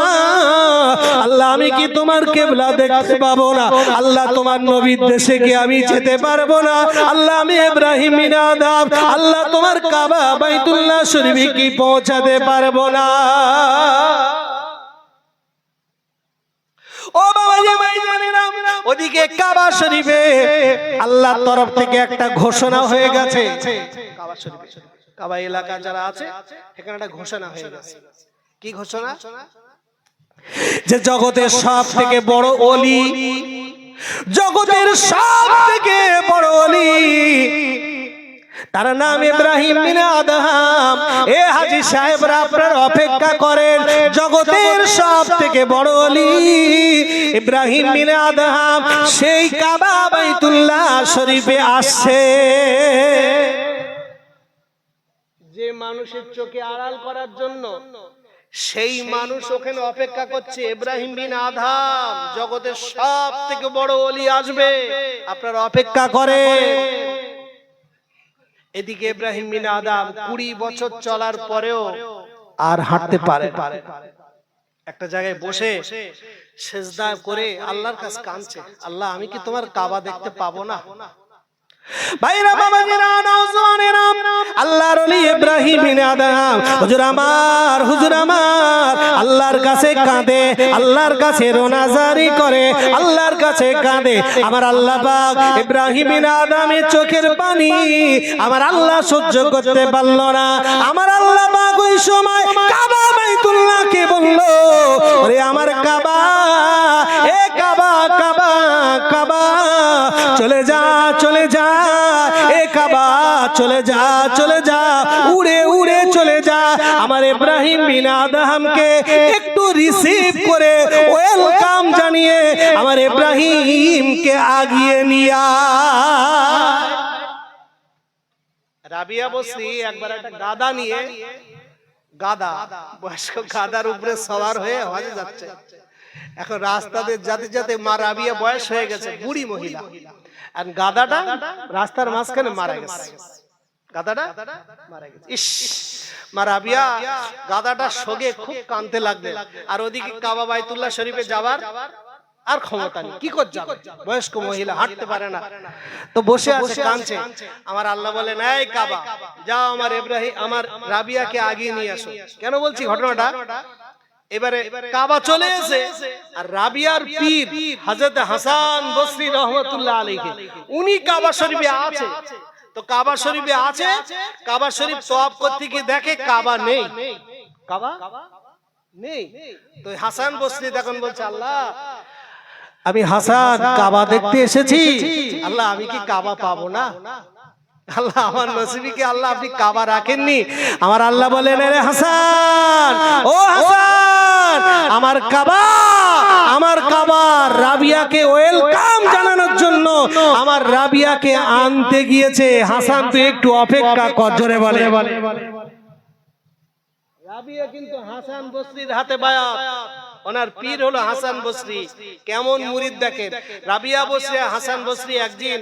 আল্লাহ আমি কি তোমার কিবলা দেখতে পাবো না, আল্লাহ তোমার নবীর দেশে কি আমি যেতে পারবো না, আল্লাহ আমি ইব্রাহিম বিন আদম, আল্লাহ তোমার কাবা বাইতুল্লাহ শরীফে কি পৌঁছাতে পারবো না। ও বাবাজি ভাইজানেরা, ওদিকে কাবা শরীফে আল্লাহর তরফ থেকে একটা ঘোষণা হয়ে গেছে। কাবা শরীফে, কাবা এলাকা যারা আছে এখানে একটা ঘোষণা হয়ে গেছে। কি ঘোষণা? যে জগতের সব থেকে বড় ওলি, জগতের সব থেকে বড় ওলি, তার নাম ইব্রাহিম বিন আদম। এ হাজী সাহেবরা আপনারা অপেক্ষা করেন, জগতের সব থেকে বড় ওলি ইব্রাহিম বিন আদম সেই কাবা বাইতুল্লাহ শরীফে আসছে। যে মানুষের চোখে আড়াল করার জন্য সেই মানুষ ওখানে অপেক্ষা করছে, ইব্রাহিম বিন আদম জগতের সব থেকে বড় ওলি আসবে, আপনারা অপেক্ষা করেন। এদিকে ইব্রাহিম বিন আদম 20 বছর চলার পরেও আর হাঁটতে পারে, একটা জায়গায় বসে সিজদা করে আল্লাহর কাছে কাঁদছে, আল্লাহ আমি কি তোমার কাবা দেখতে পাবো না? ভাইরা বাবাজিরা নওজওয়ানেরা, আল্লাহর ওলি ইব্রাহিম বিন আদম হুজুর আমার, হুজুর আমার আল্লাহর কাছে কাঁদে, আল্লাহর কাছে রোনাজারি করে, আল্লাহর কাছে কাঁদে। আমার আল্লাহ পাক ইব্রাহিম বিন আদমের চোখের পানি আমার আল্লাহ সহ্য করতে পারল না। আমার আল্লাহ পাক ওই সময় কাবা বাইতুল্লাহকে বলল, ওরে আমার কাবা, এ কাবা, কাবা, কাবা চলে যা, চলে যা, এ কাবা চলে যা, চলে যা, উড়ে উড়ে চলে যা, আমার ইব্রাহিম বিন আদমকে একটু রিসিভ করে ওয়েলকাম জানিয়ে আমার ইব্রাহিমকে আগিয়ে নিয়া। রাবিয়া বসরি একবার একটা গাদা নিয়ে, গাদা বয়স্ক গাদার উপরে সওয়ার হয়ে হজে যাচ্ছে। এখন রাস্তাতে যেতে যেতে মা রাবিয়া বয়স হয়ে গেছে, বুড়ি মহিলা, আর গাদাটা রাস্তার মাঝখানে মারা গেছে, গাদাটা মারা গেছে। ইস, মা রাবিয়া গাদাটা সগে খুব কাঁদতে লাগলেন, আর ওদিকে কাবা বাইতুল্লাহ শরীফে যাবার আর ক্ষমতা নেই, কি করে যাবে, বয়স্ক মহিলা হাঁটতে পারে না, তো বসে আছে কাঁদছে। আমার আল্লাহ বলেন, এই কাবা যাও, আমার ইব্রাহিম, আমার রাবিয়াকে আগিয়ে নিয়ে আসো। কেন বলছি ঘটনাটা? এবারে কাবা চলে এসে আর রাবিয়ার পীর হযরত হাসান বসরি রহমাতুল্লাহ আলাইহি উনি কাবা শরীফে আছে। তো কাবা শরীফে আছে, কাবা শরীফ তওয়াফ করতে গিয়ে দেখে কাবা নেই, কাবা নেই। তো হাসান বসরি তখন বলছে, আল্লাহ আমি হাসান কাবা দেখতে এসেছি, আল্লাহ আমি কি কাবা পাবো না? আল্লাহ আমার নসিবে কি আল্লাহ আপনি কাবা রাখেননি? আমার আল্লাহ বলেন, রে হাসান, ও হাসান, আমার কাবা, আমার কাবা রাবিয়াকে ওয়েলকাম জানানোর জন্য আমার রাবিয়াকে আনতে গিয়েছে। হাসান তুই একটু অপেক্ষা কর, জোরে বলে। রাবিয়া কিন্তু হাসান বসরির হাতে বায়াত, ওনার পীর হলো হাসান বসরি। কেমন মুরিদ দেখেন, রাবিয়া বসরি হাসান বসরি একদিন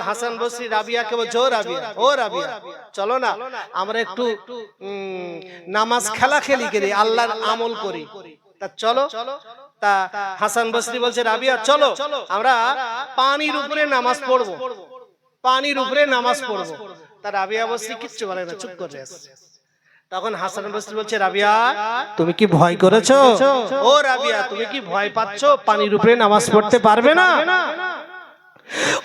হাসান বসরি রাবিয়াকে বলছে, ও রাবিয়া, ও রাবিয়া চলো না আমরা একটু নামাজ খেলা খেলি করি, আল্লাহর আমল করি, তা চলো। তা হাসান বসরি বলছে, রাবিয়া চলো আমরা পানির উপরে নামাজ পড়বো, পানির উপরে নামাজ পড়বো। তা রাবিয়া বসরি কিচ্ছু বলে না, চুপ করে আছে। তখন হাসান বসরি বলছে, রাবিয়া তুমি কি ভয় করেছো? ও রাবিয়া তুমি কি ভয় পাচ্ছো? পানির উপরে নামাজ পড়তে পারবে না?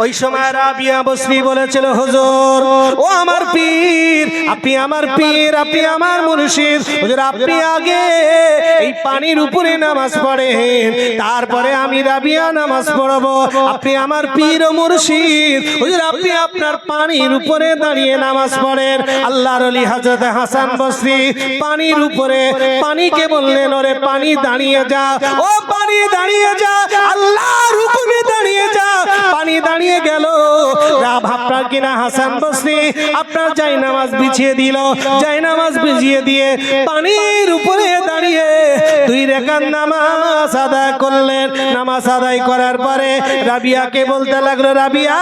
ওই সময় রাবিয়া বসরি বলেছিল, হুজুর ও আমার পীর, আপনি আমার পীর, আপনি আমার মুর্শিদ, হুজুর আপনি আগে এই পানির উপরে নামাজ পড়েন, তারপরে আমি রাবিয়া নামাজ পড়বো। আপনি আমার পীর ও মুর্শিদ, হুজুর আপনি আপনার পানির উপরে দাঁড়িয়ে নামাজ পড়েন। আল্লাহর ওলি হযরত হাসান বসরি পানির উপরে, পানিকে বললেন, ওরে পানি দাঁড়িয়ে যা, ও পানি দাঁড়িয়ে যা, আল্লাহর হুকুমে দাঁড়িয়ে যা। পানি দাঁড়িয়ে গেল। আপনার কিনা হাসান বসরি আপনার জায়নামাজ বিছিয়ে দিল, জায়নামাজ বিছিয়ে দিয়ে পানির উপরে দাঁড়িয়ে 2 রাকাত নামাজ আদায় করলেন। নামাজ আদায় করার পরে রাবিয়াকে বলতে লাগলো, রাবিয়া,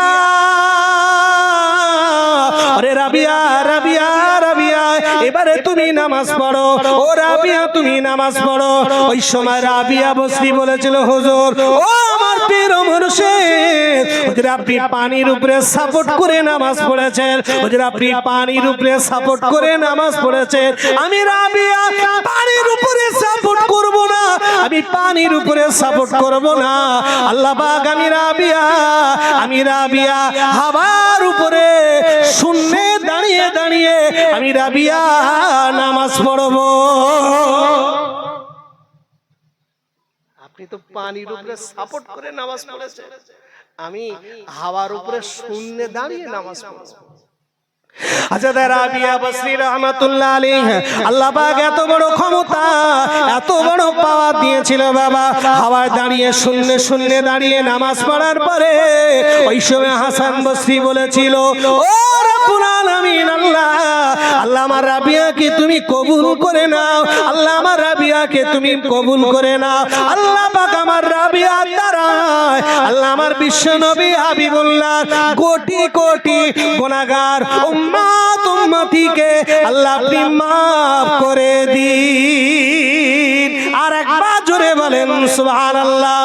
আরে রাবিয়া, রাবিয়া, রাবিয়া, এবারে তুমি নামাজ পড়ো, ও রাবিয়া তুমি নামাজ পড়ো। ওই সময় রাবিয়া বসরি বলেছিল, হুজুর ও আমার পীর ও মুর্শিদ, হুজুর আপনি পানির উপরে সাপোর্ট করে নামাজ পড়েছেন, হুজুর আপনি পানির উপরে সাপোর্ট করে নামাজ পড়েছেন। আমি রাবিয়া পানির উপরে সাপোর্ট করব না, আমি পানির উপরে সাপোর্ট করব না। আল্লাহ পাক, আমি রাবিয়া হাওয়ার উপরে শূন্যে দাঁড়িয়ে দাঁড়িয়ে আমি রাবিয়া নামাজ পড়ব। আপনি তো পানির উপরে সাপোর্ট করে নামাজ পড়েছেন, আমি হাওয়ার উপরে শূন্যে দাঁড়িয়ে নামাজ পড়ব। হযরত রাবিয়া বসরি রাহমাতুল্লাহ আলাইহি, আল্লাহ পাক এত বড় ক্ষমতা, এত বড় পাওয়ার দিয়েছিল বাবা। হাওয়ায় দাঁড়িয়ে শূন্যে শূন্যে দাঁড়িয়ে নামাজ পড়ার পরে ওই সময় হাসান বসরি বলেছিল, ও রব্বুল আলামিন, আল্লাহ, আল্লাহ আমার রাবিয়াকে তুমি কবুল করে নাও, আল্লাহ আমার রাবিয়াকে তুমি কবুল করে নাও। আল্লাহ পাক আমার রাবিয়ার দ্বারা, আল্লাহ আমার বিশ্ব নবী হাবিবুল্লাহ কোটি কোটি গুনাহগার উম্মত উম্মতিকে আল্লাহ আপনি মাফ করে দিন। আর একবার জোরে বলেন সুবহানাল্লাহ।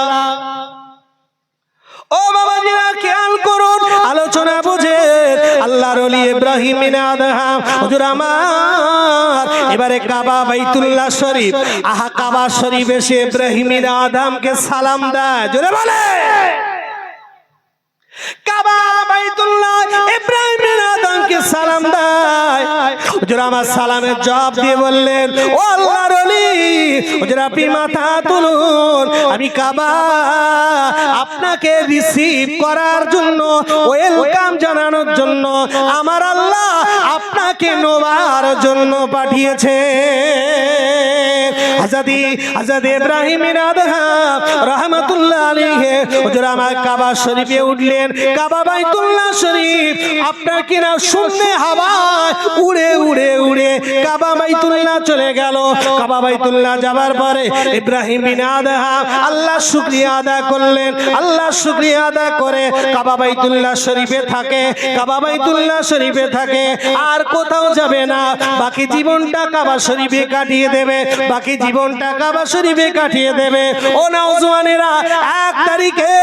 ও বাবাজিরা খেয়াল করুন, আলোচনা বুঝেন। আল্লাহর ওলি ইব্রাহিম বিন আদহাম হুজুর আমার এবারে কাবা বাইতুল্লাহ শরীফ, আহা কাবা শরীফ এসে ইব্রাহিম বিন আদহামকে সালাম দেয়, জোরে বলে। কাবা বাইতুল্লাহ ইব্রাহিম বিন আদহামকে সালাম দেয়। হুজুর আমার সালামের জবাব দিয়ে বললেন, ও আল্লাহর ওলি, হুজুর আপনি মাথা তুলুন, আমি কাবা আপনাকে রিসিভ করার জন্য, ওয়েলকাম জানানোর জন্য আমার আল্লাহ আপনাকে নেওয়ার জন্য পাঠিয়েছে। হযরত ইব্রাহিম বিন আদহাম রাহমাতুল্লাহ আলাইহি হুজুর আমার কাবা শরীফে উঠলেন। কাবা বাইতুল্লাহ শরীফ আপনার কিনা শূন্য হাওয়ায় উড়ে উড়ে উড়ে কাবা বাইতুল্লাহ চলে গেল। কাবা বাইতুল্লাহ যাবার পরে ইব্রাহিম বিন আদহাম আল্লাহ শুকরিয়া আদায় করলেন। আল্লাহ শুকরিয়া আদায় করে কাবা বাইতুল্লাহ শরীফে থাকে, কাবা বাইতুল্লাহ শরীফে থাকে, আর কোথাও যাবে না। বাকি জীবনটা কাবা শরীফে কাটিয়ে দেবে, বাকি জীবনটা কাবা শরীফে কাটিয়ে দেবে। ও নওজওয়ানেরা, 1 তারিখে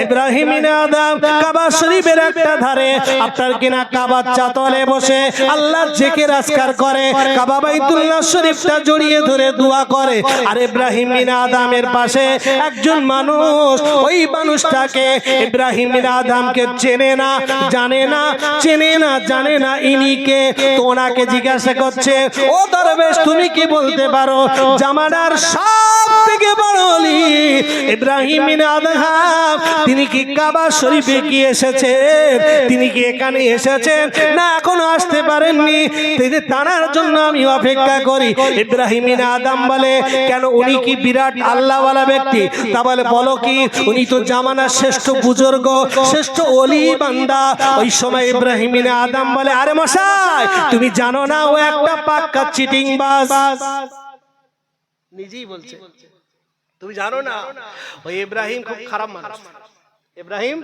ইব্রাহিম বিন আদহাম কাবা শরীফের একটা ধারে আপনার কিনা কাবার চাতলে বসে আল্লাহ জিকির আজকার করে, কাবা বাইতুল্লাহ শরীফটা জড়িয়ে ধরে দোয়া করে। আর ইব্রাহিম বিন আদহামের পাশে একজন মানুষ, ওই মানুষটাকে ইব্রাহিম বিন আদহামকে চেনে না, জানে না, চেনে না, জানে না ইনিকে। তো ওনাকে জিজ্ঞাসা করছে, ও দরবেশ তুমি কি বলতে পারো জামানার সবথেকে বড় ওলি ইব্রাহিম বিন আদহাম তিনি কি কাবা শরীফে কি এসেছেন? তিনি কি এখানে এসেছেন না এখনো আসতে পারেননি? তিনি তার জন্য আমি অপেক্ষা করি। ইব্রাহিম বিন আদহাম বলে, কেন উনি কি বিরাট আল্লাহওয়ালা ব্যক্তি? তা বলে, বলো কি, উনি তো জামানার শ্রেষ্ঠ বুজুর্গ, শ্রেষ্ঠ ওলি বান্দা। ওই সময় ইব্রাহিম বিন আদহাম বলে, আরে মশাই তুমি জানো না ও একটা পাক্কা চিটিংবাজ। নিজেই বলছে, তুমি জানো না ওই ইব্রাহিম খুব খারাপ মানুষ, ইব্রাহিম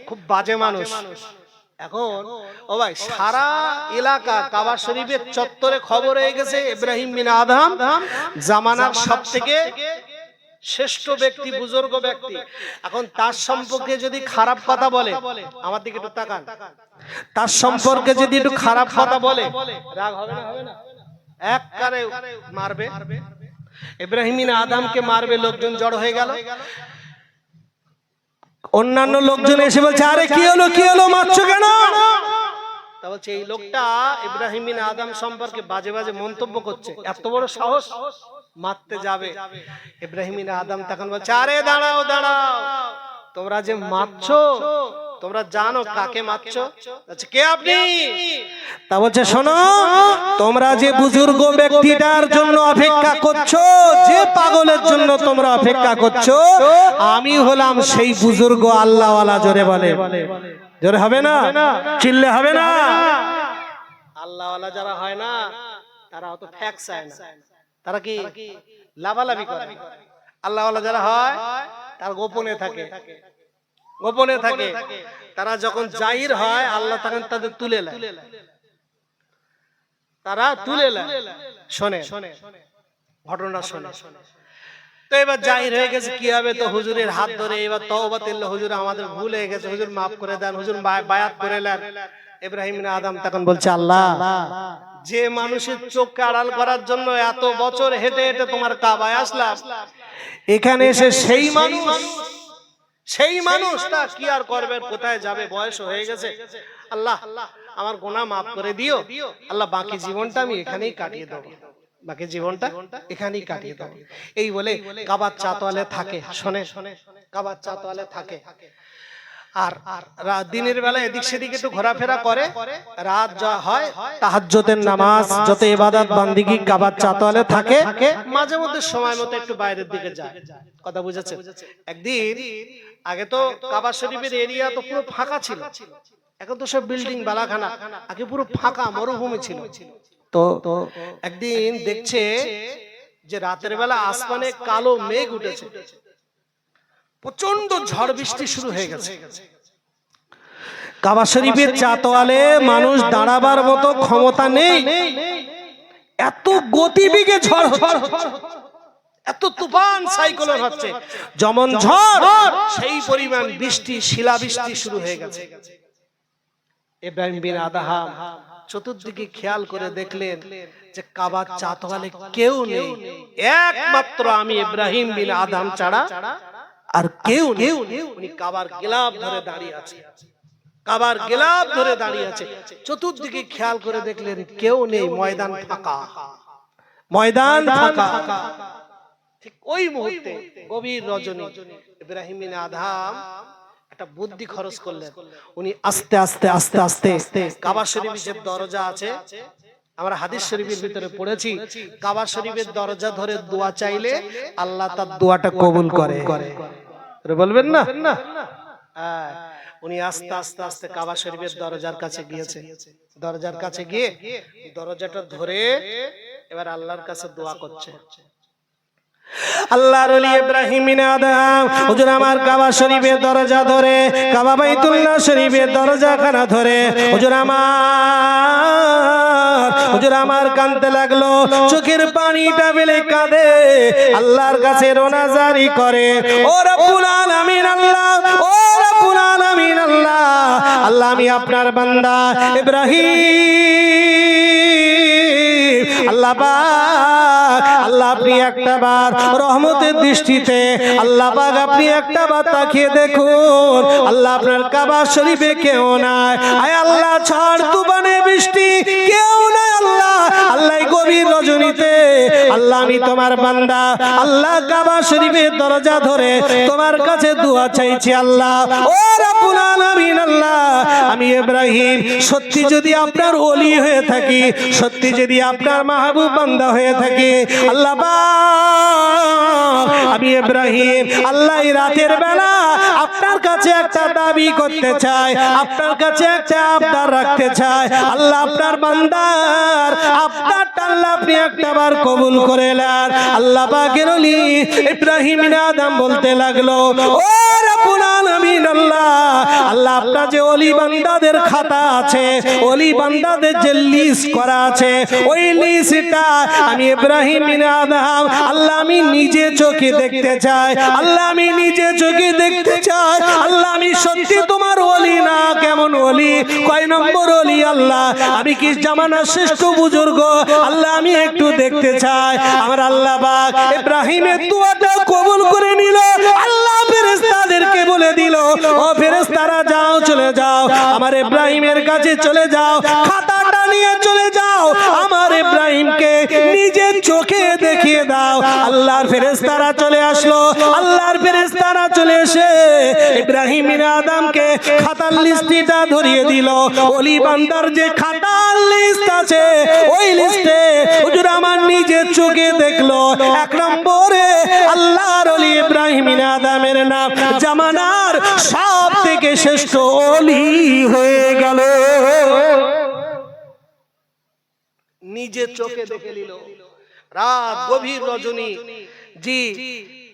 খুব বাজে মানুষ। এখন ও ভাই সারা এলাকা কাবা শরীফের চত্বরে খবর হয়ে গেছে ইব্রাহিম বিন আদহাম জামানার সবথেকে শ্রেষ্ঠ ব্যক্তি, বুজুর্গ ব্যক্তি। এখন তার সম্পর্কে যদি খারাপ কথা বলে, আমার দিকে একটু তাকান, তার সম্পর্কে যদি একটু খারাপ কথা বলে রাগ হবে না? হবে না? একবারে মারবে, ইব্রাহিম বিন আদহামকে মারবে। লোকজন জড় হয়ে গেল। অন্যান্য লোকজন এসে বলছে, আরে কি হলো মারছো কেন? তা বলছে এই লোকটা ইব্রাহিম বিন আদম সম্পর্কে বাজে বাজে মন্তব্য করছে, এত বড় সাহস মারতে যাবে। ইব্রাহিম বিন আদম তখন বলছে, আরে দাঁড়াও, তোমরা যে মারছো তোমরা জানো কাকে মারছো? আচ্ছা, কে আপনি? তা বলছে, শোনো, তোমরা যে বুজুর্গ ব্যক্তিটার জন্য অপেক্ষা করছো, যে পাগলের জন্য তোমরা অপেক্ষা করছো, আমি হলাম সেই বুজুর্গ আল্লাহওয়ালা। জোরে বলে, জোরে হবে না, চিল্লে হবে না। আল্লাহওয়ালা যারা হয় না তারা অত ফ্যাক চায় না, তারা কি লাভালাভি করে। আল্লাহওয়ালা যারা হয় তারা গোপনে থাকে, তারা যখন জাহির হয় আল্লাহ তখন তাদের তুলে নেয়, শোনে ঘটনা শোনে। তো এবার জাহির হয়ে গেছে, কি হবে? তো হুজুরের হাত ধরে এবার তওবা করলে, হুজুর আমাদের ভুল হয়ে গেছে, হুজুর মাফ করে দেন, হুজুর বায়াত করে নেন। ইব্রাহিম বিন আদম তখন বলছে, আল্লাহ, যে মানুষের চোখকে আড়াল করার জন্য এত বছর হেঁটে হেঁটে তোমার কাবায় আসলাম, এখানে এসে সেই মানুষটা কি আর করবে, কোথায় যাবে, বয়স হয়ে গেছে, আল্লাহ আমার গুনাহ মাফ করে দিও, আল্লাহ বাকি জীবনটা আমি এখানেই কাটিয়ে দেবো, এই বলে কাবার চাতওয়ালে থাকে। শোনে, কাবার চাতওয়ালে থাকে, আর দিনের বেলা এদিক সেদিক একটু ঘোরাফেরা করে, রাত যা হয় তাহাজ্জুদের নামাজ, যত ইবাদত বান্দিগি কাবার চাতওয়ালে থাকে, মাঝে মধ্যে সময় মতো একটু বাইরের দিকে যায়। কথা বুঝেছে? একদিন আগে তো কাবা শরীফের এরিয়া তো পুরো ফাঁকা ছিল, এখন তো সব বিল্ডিং বালাখানা, আগে পুরো ফাঁকা মরুভূমি ছিল। তো একদিন দেখছে যে রাতের বেলা আসমানে কালো মেঘ উঠেছে, প্রচন্ড ঝড় বৃষ্টি শুরু হয়ে গেছে। কাবা শরীফের চাতওয়ালে মানুষ দাঁড়াবার মতো ক্ষমতা নেই, এত গতিবেগে ঝড়, এত তুফান সাইক্লোন হচ্ছে, যেমন ঝড় সেই পরিমাণ বৃষ্টি, শিলাবৃষ্টি শুরু হয়ে গেছে। ইব্রাহিম বিন আদম চতুর্দিকে খেয়াল করে দেখলেন যে কাবার চাতওয়ালে কেউ নেই, একমাত্র আমি ইব্রাহিম বিন আদম ছাড়া আর কেউ নেই। উনি কাবার গিলাফ ধরে দাঁড়িয়ে আছে, চতুর্দিকে খেয়াল করে দেখলেন কেউ নেই, ময়দান ফাঁকা। ঠিক ওই মুহূর্তে গভীর রজনী ইব্রাহিম বিন আদম একটা বুদ্ধি খরচ করলেন। উনি আস্তে আস্তে কাবা শরীফের যে দরজা আছে, আমরা হাদিস শরীফের ভিতরে পড়েছি, কাবা শরীফের দরজা ধরে দোয়া চাইলে আল্লাহ তার দোয়াটা কবুল করে। বলবেন না? উনি আস্তে কাবা শরীফের দরজার কাছে গিয়েছে, দরজার কাছে গিয়ে দরজাটা ধরে এবার আল্লাহর কাছে দোয়া করছে। আল্লাহর ওলি ইব্রাহিম বিন আদম হুজুর আমার কাবা শরীফের দরজা ধরে, কাবা বাইতুল্লাহ শরীফের দরজাখানা ধরে হুজুর আমার কাঁদতে লাগলো, চোখের পানিটা ফেলে কাঁদে, আল্লাহর কাছে রোনাজারি করে, ও রব্বুল আলামিন আল্লাহ, ও রব্বুল আলামিন আল্লাহ, আল্লাহ আমি আপনার বান্দা ইব্রাহিম, আল্লাহ পাক, আল্লাহ আপনি একটা বার রহমতের দৃষ্টিতে, আল্লাহ পাক আপনি একটা বার তাকিয়ে দেখুন, আল্লাহ আপনার কাবা শরীফে কেউ নাই, আয় আল্লাহ ঝড় তুফানে বৃষ্টি কেউ নাই, আল্লাহ গভীর রজনীতে, আল্লাহ আমি তোমার বান্দা, আল্লাহ কাবা শরীফের দরজা ধরে তোমার কাছে দোয়া চাইছি, আল্লাহ ও রব্বুল আলামিন আল্লাহ, আমি ইব্রাহিম সত্যি যদি আপনার ওলি হয়ে থাকি, সত্যি যদি আপনার মাহবুব বান্দা হয়ে থাকি, আল্লাহ আমি ইব্রাহিম আল্লাহ রাতের বেলা আপনার কাছে একটা দাবি করতে চাই, আপনার কাছে একটা আবদার রাখতে চাই, আল্লাহ আপনার বান্দার আবদারটা আল্লাহ আপনি একটা বার কবুল করে নেন। আল্লাহ পাকের ওলি ইব্রাহিম বিন আদম বলতে লাগলো, ও রব্বুল আলামিন আল্লাহ, আল্লাহ আপনার যে ওলি বান্দাদের খাতা আছে, ওলি বান্দাদের যে লিস্ট করা আছে, ওই লিস্টটা আমি ইব্রাহিম বিন আদম আল্লাহ আমি নিজে চোখে দেখতে চাই, আল্লাহ আমি নিজে চোখে দেখতে চাই, আল্লাহ আমি সত্যি তোমার ওলি না কেমন ওলি, কয় নম্বর ওলি, আল্লাহ আমি কি জামানার শ্রেষ্ঠ বুজুর্গ, আল্লাহ আমি একটু দেখতে চাই। আমার আল্লাহ পাক ইব্রাহিমের দোয়াটা কবুল করে নিল। আল্লাহ ফেরেশতাদেরকে বলে বলে দিল, ও ফেরেশতারা যাও, চলে যাও, আমার ইব্রাহিমের কাছে চলে যাও, খাতাটা নিয়ে চলে যাও, আমার ইব্রাহিমকে নিজের চোখে দেখিয়ে দাও। আল্লাহর ফেরেশতারা চলে আসলো। আল্লাহর ফেরেশতারা চলে এসে ইব্রাহিম বিন আদমকে খাতার লিস্টটা ধরিয়ে দিল। ওলি বান্দার যে খাতার লিস্ট আছে, ওই লিস্টে হুজুর আমার নিজের চোখে দেখলো 1 নম্বরে আল্লাহর ওলি ইব্রাহিম বিন আদমের নাম জামানার সব থেকে শ্রেষ্ঠ ওলি হয়ে গেল। নিজের চোখে দেখে নিল, রাত গভীর রজনী। জি,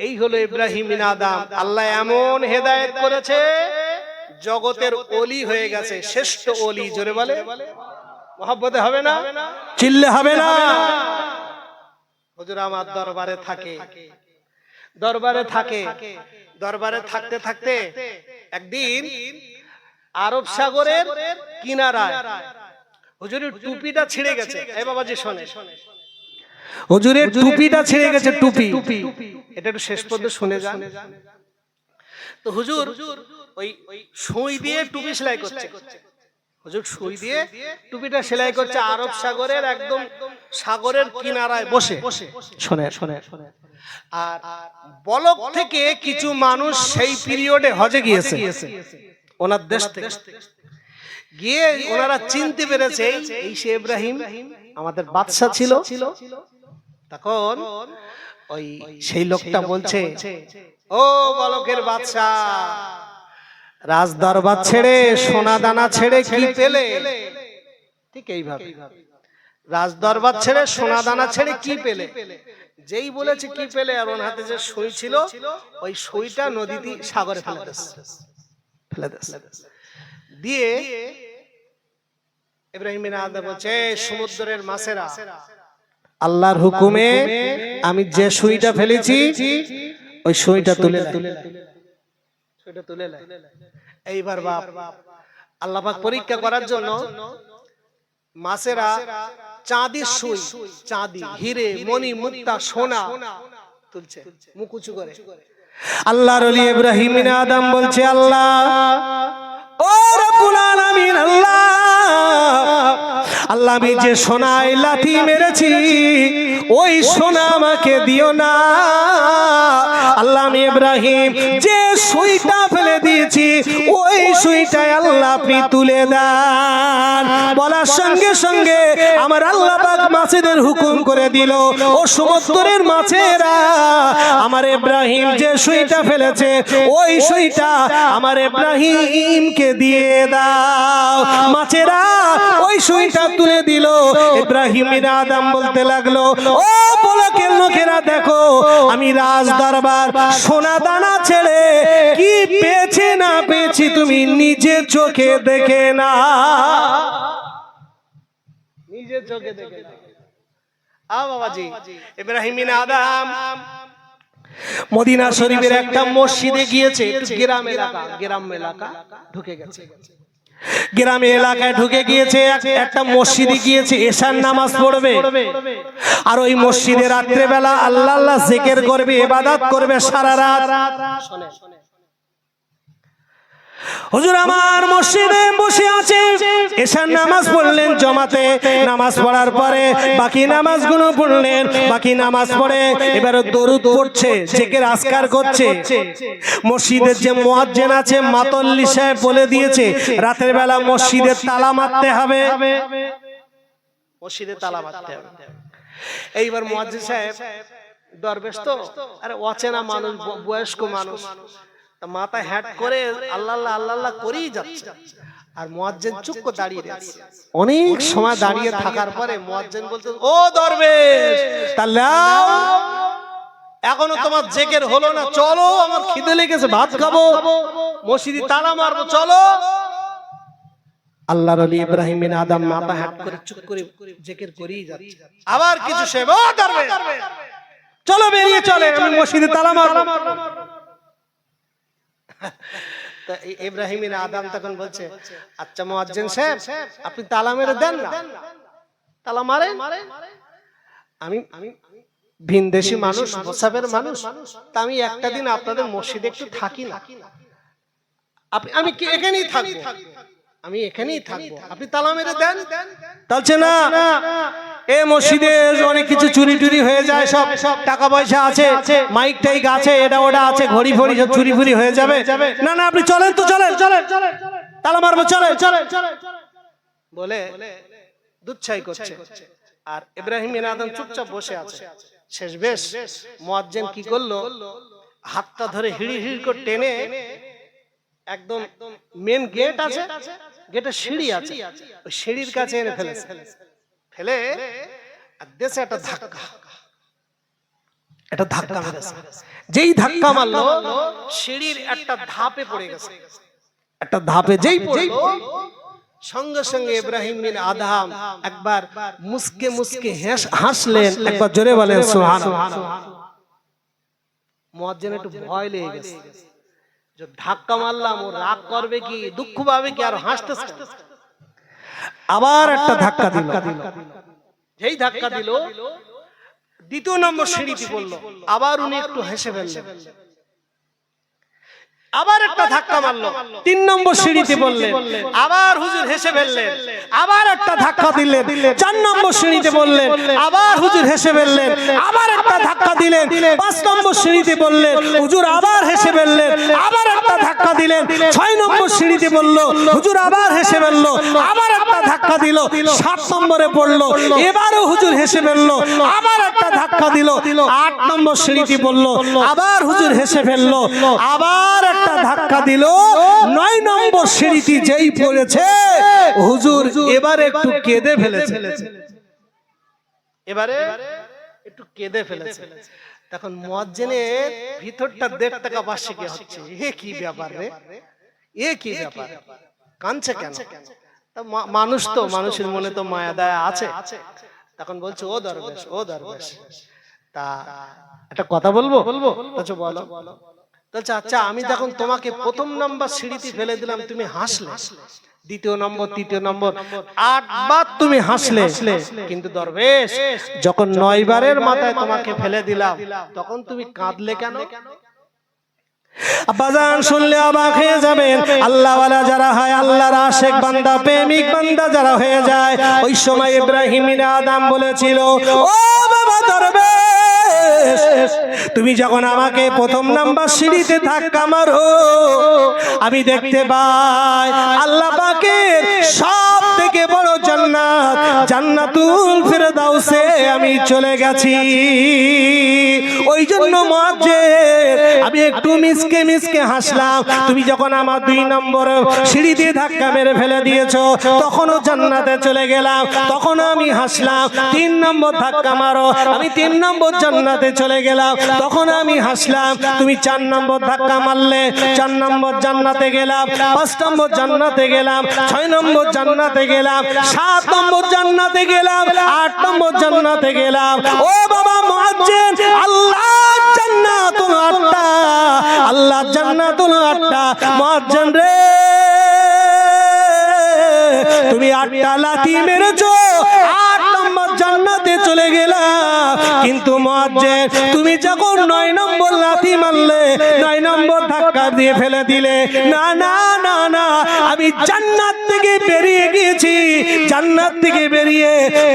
এই হলো ইব্রাহিম বিন আদম। আল্লাহ এমন হেদায়েত করেছে, জগতের ওলি হয়ে গেছে, শ্রেষ্ঠ ওলি। জোরে বলে মহব্বতে হবে না, চিল্লে হবে না। হুজুর আমার দরবারে থাকে, দরবারে থাকে, দরবারে থাকতে থাকতে একদিন আরব সাগরের কিনারায় হুজুরের টুপিটা ছিঁড়ে গেছে। এই বাবাজি শোনে, হুজুরের টুপিটা ছিঁড়ে গেছে, টুপি। এটা একটু শেষ পর্যন্ত শুনে যান। তো হুজুর ওই সুই দিয়ে টুপি সেলাই করছে। হুজুর সুই দিয়ে টুপিটা সেলাই করছে আরব সাগরের একদম সাগরের কিনারায় বসে। শোনে শোনে শোনে। আর বলক থেকে কিছু মানুষ সেই পিরিয়ডে হজে গিয়েছে ওনার দেশ থেকে। গিয়ে ওনারা চিনতে পেরেছে এই সে ইব্রাহিম, আমাদের বাদশা ছিল। তখন ওই সেই লোকটা বলছে, ও বলকের বাদশা, রাজ দরবার ছেড়ে সোনা দানা ছেড়ে কি পেলে? ঠিক এইভাবে, রাজ দরবার ছেড়ে সোনা দানা ছেড়ে কি পেলে? যেই বলেছে কি পেলে, আর ওর হাতে যে সুই ছিল, ওই সুইটা নদীতে সাগরে ফেলে দিয়েছে। দিয়ে ইব্রাহিম বিন আদম বলছে, সমুদ্রের মাছেরা, আল্লাহর হুকুমে আমি যে সুইটা ফেলেছি ওই সুইটা তুলে নেয়। এইবার বাপ আল্লাহ পাক পরীক্ষা করার জন্য মাছেরা চাঁদির সুই, চাঁদি, হিরে, মণি, মুক্তা, সোনা তুলছে মুখ উঁচু করে। আল্লাহর ওলি ইব্রাহিম বিন আদম বলছে, আল্লাহ, ও রব্বুল আলামিন, আল্লাহ, আল্লাহ, আমি যে সোনায় লাথি মেরেছি ওই সোনা আমাকে দিও না। আল্লাহ, আমি ইব্রাহিম যে সুইটা ফেলে দিয়েছি ওই সুইটাই আল্লাহ আপনি তুলে দেন। বলার সঙ্গে সঙ্গে আমার আল্লাহ পাক মাছেদের হুকুম করে দিল, ও সমুদ্রের মাছেরা, আমার ইব্রাহিম যে সুইটা ফেলেছে ওই সুইটা আমার ইব্রাহিমকে দিয়ে দাও। মাছেরা ওই সুইটা তুলে দিল। ইব্রাহিম বিন আদম বলতে লাগলো, ও বলকের লোকেরা, দেখো আমি রাজ দরবার সোনা দানা ছেড়ে কি পেয়েছি না পেয়েছি তুমি নিজের চোখে দেখে না, নিজের চোখে দেখে না। বাবাজি, ইব্রাহিম বিন আদম মদিনা শরীফের একটা মসজিদে গিয়েছে, গ্রাম এলাকা ঢুকে গেছে। গ্রামের এলাকায় ঢুকে গিয়েছে, একটা মসজিদে গিয়েছে, এশার নামাজ পড়বে। আর ওই মসজিদে রাত্রে বেলা আল্লাহ আল্লাহ জিকির করবে, ইবাদত করবে সারা রাত। হুজুর আমার মসজিদে বসে আছে, এশার নামাজ পড়লেন জমাতে। নামাজ পড়ার পরে বাকি নামাজগুলো পড়লেন। বাকি নামাজ পড়ে এবার দরুদ পড়ছে, জিকির আজকার করছে। মসজিদের যে মুয়াজ্জিন আছে, মাতল্লি সাহেব বলে দিয়েছে রাতের বেলা মসজিদে তালা মারতে হবে, মসজিদে তালা মারতে হবে। এইবার মুয়াজ্জিন সাহেব দরবেশ তো, আরে অচেনা মানুষ, বয়স্ক মানুষ, মাথা হ্যাট করে আল্লাহ আল্লাহ আল্লাহ আল্লাহ করেই যাচ্ছে। আর মুয়াজ্জিন চুপ করে দাঁড়িয়ে আছে। অনেক সময় দাঁড়িয়ে থাকার পরে মুয়াজ্জিন বলতে, ও দরবেশ, তাহলে এখনো তোমার জিকির হলো না, চলো আমার খিদে লেগেছে, ভাত খাবো, মসজিদে তালা মারবো, চলো। আল্লাহর ওলি ইব্রাহিম বিন আদম মাথা হ্যাট করে চুপ করে জিকির করেই যাচ্ছে। আবার কিছু সে, ও দরবেশ, চলো বেরিয়ে চলে, আমি মসজিদে তালা মারবো। ইব্রাহিম বিন আদম তখন বলছে, আচ্ছা মুয়াজ্জিন সাহেব, আপনি তালা মেরে দেন না, তালা মারেন। আমি ভিনদেশী মানুষ, মুসাফির মানুষ, তা আমি একটা দিন আপনাদের মসজিদে একটু থাকি না, আমি কি এখানেই থাকবো, আমি এখানেই থাকবো, আপনি তালা মেরে দেন। বলছে না, এ মসজিদে অনেক কিছু চুরি টুরি হয়ে যায়, সব টাকা পয়সা আছে, মাইক টাইক আছে, এটা ওটা আছে, ঘড়ি ফড়ি সব চুরি ফুরি হয়ে যাবে। না না, আপনি চলেন তো, চলেন চলেন, তালা মারবো, চলেন চলেন বলে দুচ্ছাই করছে। আর ইব্রাহিম বিন আদম চুপচাপ বসে আছে। শেষ বেশ মুয়াজ্জিন কি করলো, হাতটা ধরে হিড়ি হিড়ি করে টেনে একদম মেন গেট আছে, গেটের সিঁড়ি আছে, ওই সিঁড়ির কাছে এনে ফেলেছে। ফেলে আর দেশে একটা ধাক্কা, একটা ধাক্কা মেরেছে। যেই ধাক্কা মারলো, সিঁড়ির একটা ধাপে পড়ে গেছে। একটা ধাপে যেই পড়লো, সঙ্গে সঙ্গে ইব্রাহিম বিন আদম একবার মুস্কে মুস্কে হাসলেন, একবার জোরে বলেন সুবহানাল্লাহ। মুয়াজ্জিন একটু ভয় লেগে গেছে, যে ধাক্কা মারলাম, ও রাগ করবে কি, দুঃখ পাবে কি, আর হাসতেছে। আবার একটা ধাক্কা দিল। যেই ধাক্কা দিল, দ্বিতীয় নম্বর সিঁড়িতে পড়লো। আবার উনি একটু হেসে ফেললেন। আবার একটা ধাক্কা মারলো, 3 নম্বর সিঁড়িতে বললেন। আবার হুজুর হেসে ফেললেন। আবার একটা ধাক্কা দিলেন, 4 নম্বর সিঁড়িতে বললেন। আবার হুজুর হেসে ফেললেন। আবার একটা ধাক্কা দিলেন, 5 নম্বর সিঁড়িতে বললেন। হুজুর আবার হেসে ফেললেন। আবার একটা ধাক্কা দিলেন, 6 নম্বর সিঁড়িতে বলল। হুজুর আবার হেসে ফেলল। আবার একটা ধাক্কা দিল, 7 নম্বরে পড়লো। এবারও হুজুর হেসে ফেলল। আবার একটা ধাক্কা দিল, 8 নম্বর সিঁড়িতে বলল। আবার হুজুর হেসে ফেলল। আবার একটা ধাক্কা দিল, 9 নম্বর সিঁড়িতে যেই পড়েছে, হুজুর এবারে একটু কেঁদে ফেলেছে। এবারে একটু কেঁদে ফেলেছে। তখন মুয়াজ্জিনের ভিতরটা দেখতে কাঁপছে, কি হচ্ছে, এ কি ব্যাপার রে, এ কি ব্যাপার, কাঁদছে কেন? মানুষ তো, মানুষের মনে তো মায়া দয়া আছে। তখন বলছে, ও দরবেশ, ও দরবেশ, তা একটা কথা বলবো। আচ্ছা বলো। আচ্ছা, আমি যখন তোমাকে 1ম নাম্বার সিঁড়িতে ফেলে দিলাম, তুমি হাসলে, 2য় নম্বর, 3য় নম্বর, 8 বার তুমি হাসলে, কিন্তু দরবেশ যখন 9 বারের মাথায় তোমাকে ফেলে দিলাম, তখন তুমি কাঁদলে কেন? আব্বাজান শুনলে অবাক হয়ে যাবেন। আল্লাহওয়ালা যারা হয়, আল্লাহর আশিক বান্দা, প্রেমিক বান্দা যারা হয়ে যায়, ওই সময় ইব্রাহিম বিন আদম বলেছিল, ও বাবা দরবেশ, তুমি যখন আমাকে 1ম নাম্বার সিঁড়িতে ধাক্কা মারো, আমি দেখতে পাই আল্লাহ পাকের সব থেকে বড় জান্নাত, জান্নাতুল ফেরদাউসে আমি চলে গেছি। ওই জন্য মুয়াজ্জিন আমি একটু মিসকে মিসকে হাসলাম। তুমি যখন আমার 2 নম্বর সিঁড়িতে ধাক্কা মেরে ফেলে দিয়েছো, তখনও জান্নাতে চলে গেলাম, তখন আমি হাসলাম। 3 নম্বর ধাক্কা মারো, আমি 3 নম্বর জান্নাতে চলে গেলাম, তখন আমি হাসলাম। তুমি 4 নম্বর ধাক্কা মারলে, 4 নম্বর জান্নাতে গেলাম, 5 নম্বর জান্নাতে গেলাম, 6 নম্বর জান্নাতে গেলাম, 7 নম্বর জান্নাতে গেলাম, 8 নম্বর জান্নাতে গেলাম। ও বাবা মুয়াজ্জিন, আল্লাহ জান্নাতুল 8টা, আল্লাহ জান্নাতুল 8টা। মুয়াজ্জিন রে, তুমি 8টা লাথি মেরেছো, 8 নম্বর জান্নাতে চলে গেলাম। কিন্তু মুয়াজ্জিন তুমি যখন 9 নম্বর লাথি মারলে, 9 নম্বর ধাক্কা দিয়ে ফেলে দিলে, না না না না, আমি জান্নাত থেকে বেরিয়ে গিয়েছি, জান্নাত থেকে বেরিয়ে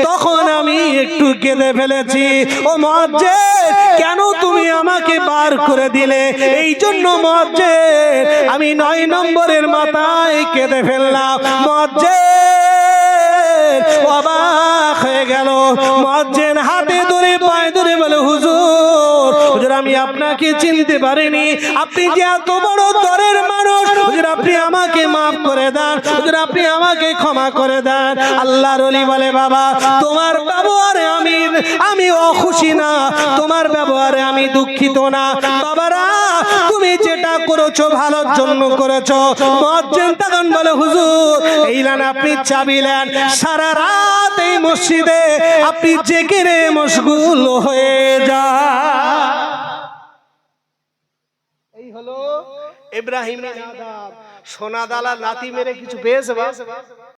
তখন আমি একটু কেঁদে ফেলেছি। ও মুয়াজ্জিন, কেন তুমি আমাকে বার করে দিলে? এই জন্য মুয়াজ্জিন আমি 9 নম্বরের মাথায় কেঁদে ফেললাম। মুয়াজ্জিন অবাক হয়ে গেল। মুয়াজ্জিন হাতে ধরে পায়ে ধরে বলে, হুজুর, হুজুর আমি আপনাকে চিনতে পারিনি, আপনি যে এত বড় দরের মানুষ, হুজুর আপনি আমাকে মাফ করে দেন, হুজুর আপনি আমাকে ক্ষমা করে দেন। আল্লাহর ওলি বলে, বাবা তোমার ব্যবহারে আমি অখুশি না, তোমার ব্যবহারে আমি দুঃখিত না। বাবারা তুমি যেটা করেছো ভালোর জন্য করেছো। মুয়াজ্জিন তখন বলে, হুজুর এই নেন আপনি চাবি নেন, সারা রাত এই মসজিদে আপনি জিকিরে মশগুল হয়ে যান। এই হলো ইব্রাহিম বিন আদম। সোনা দালা লাথি মেরে কিছু পেয়েছে?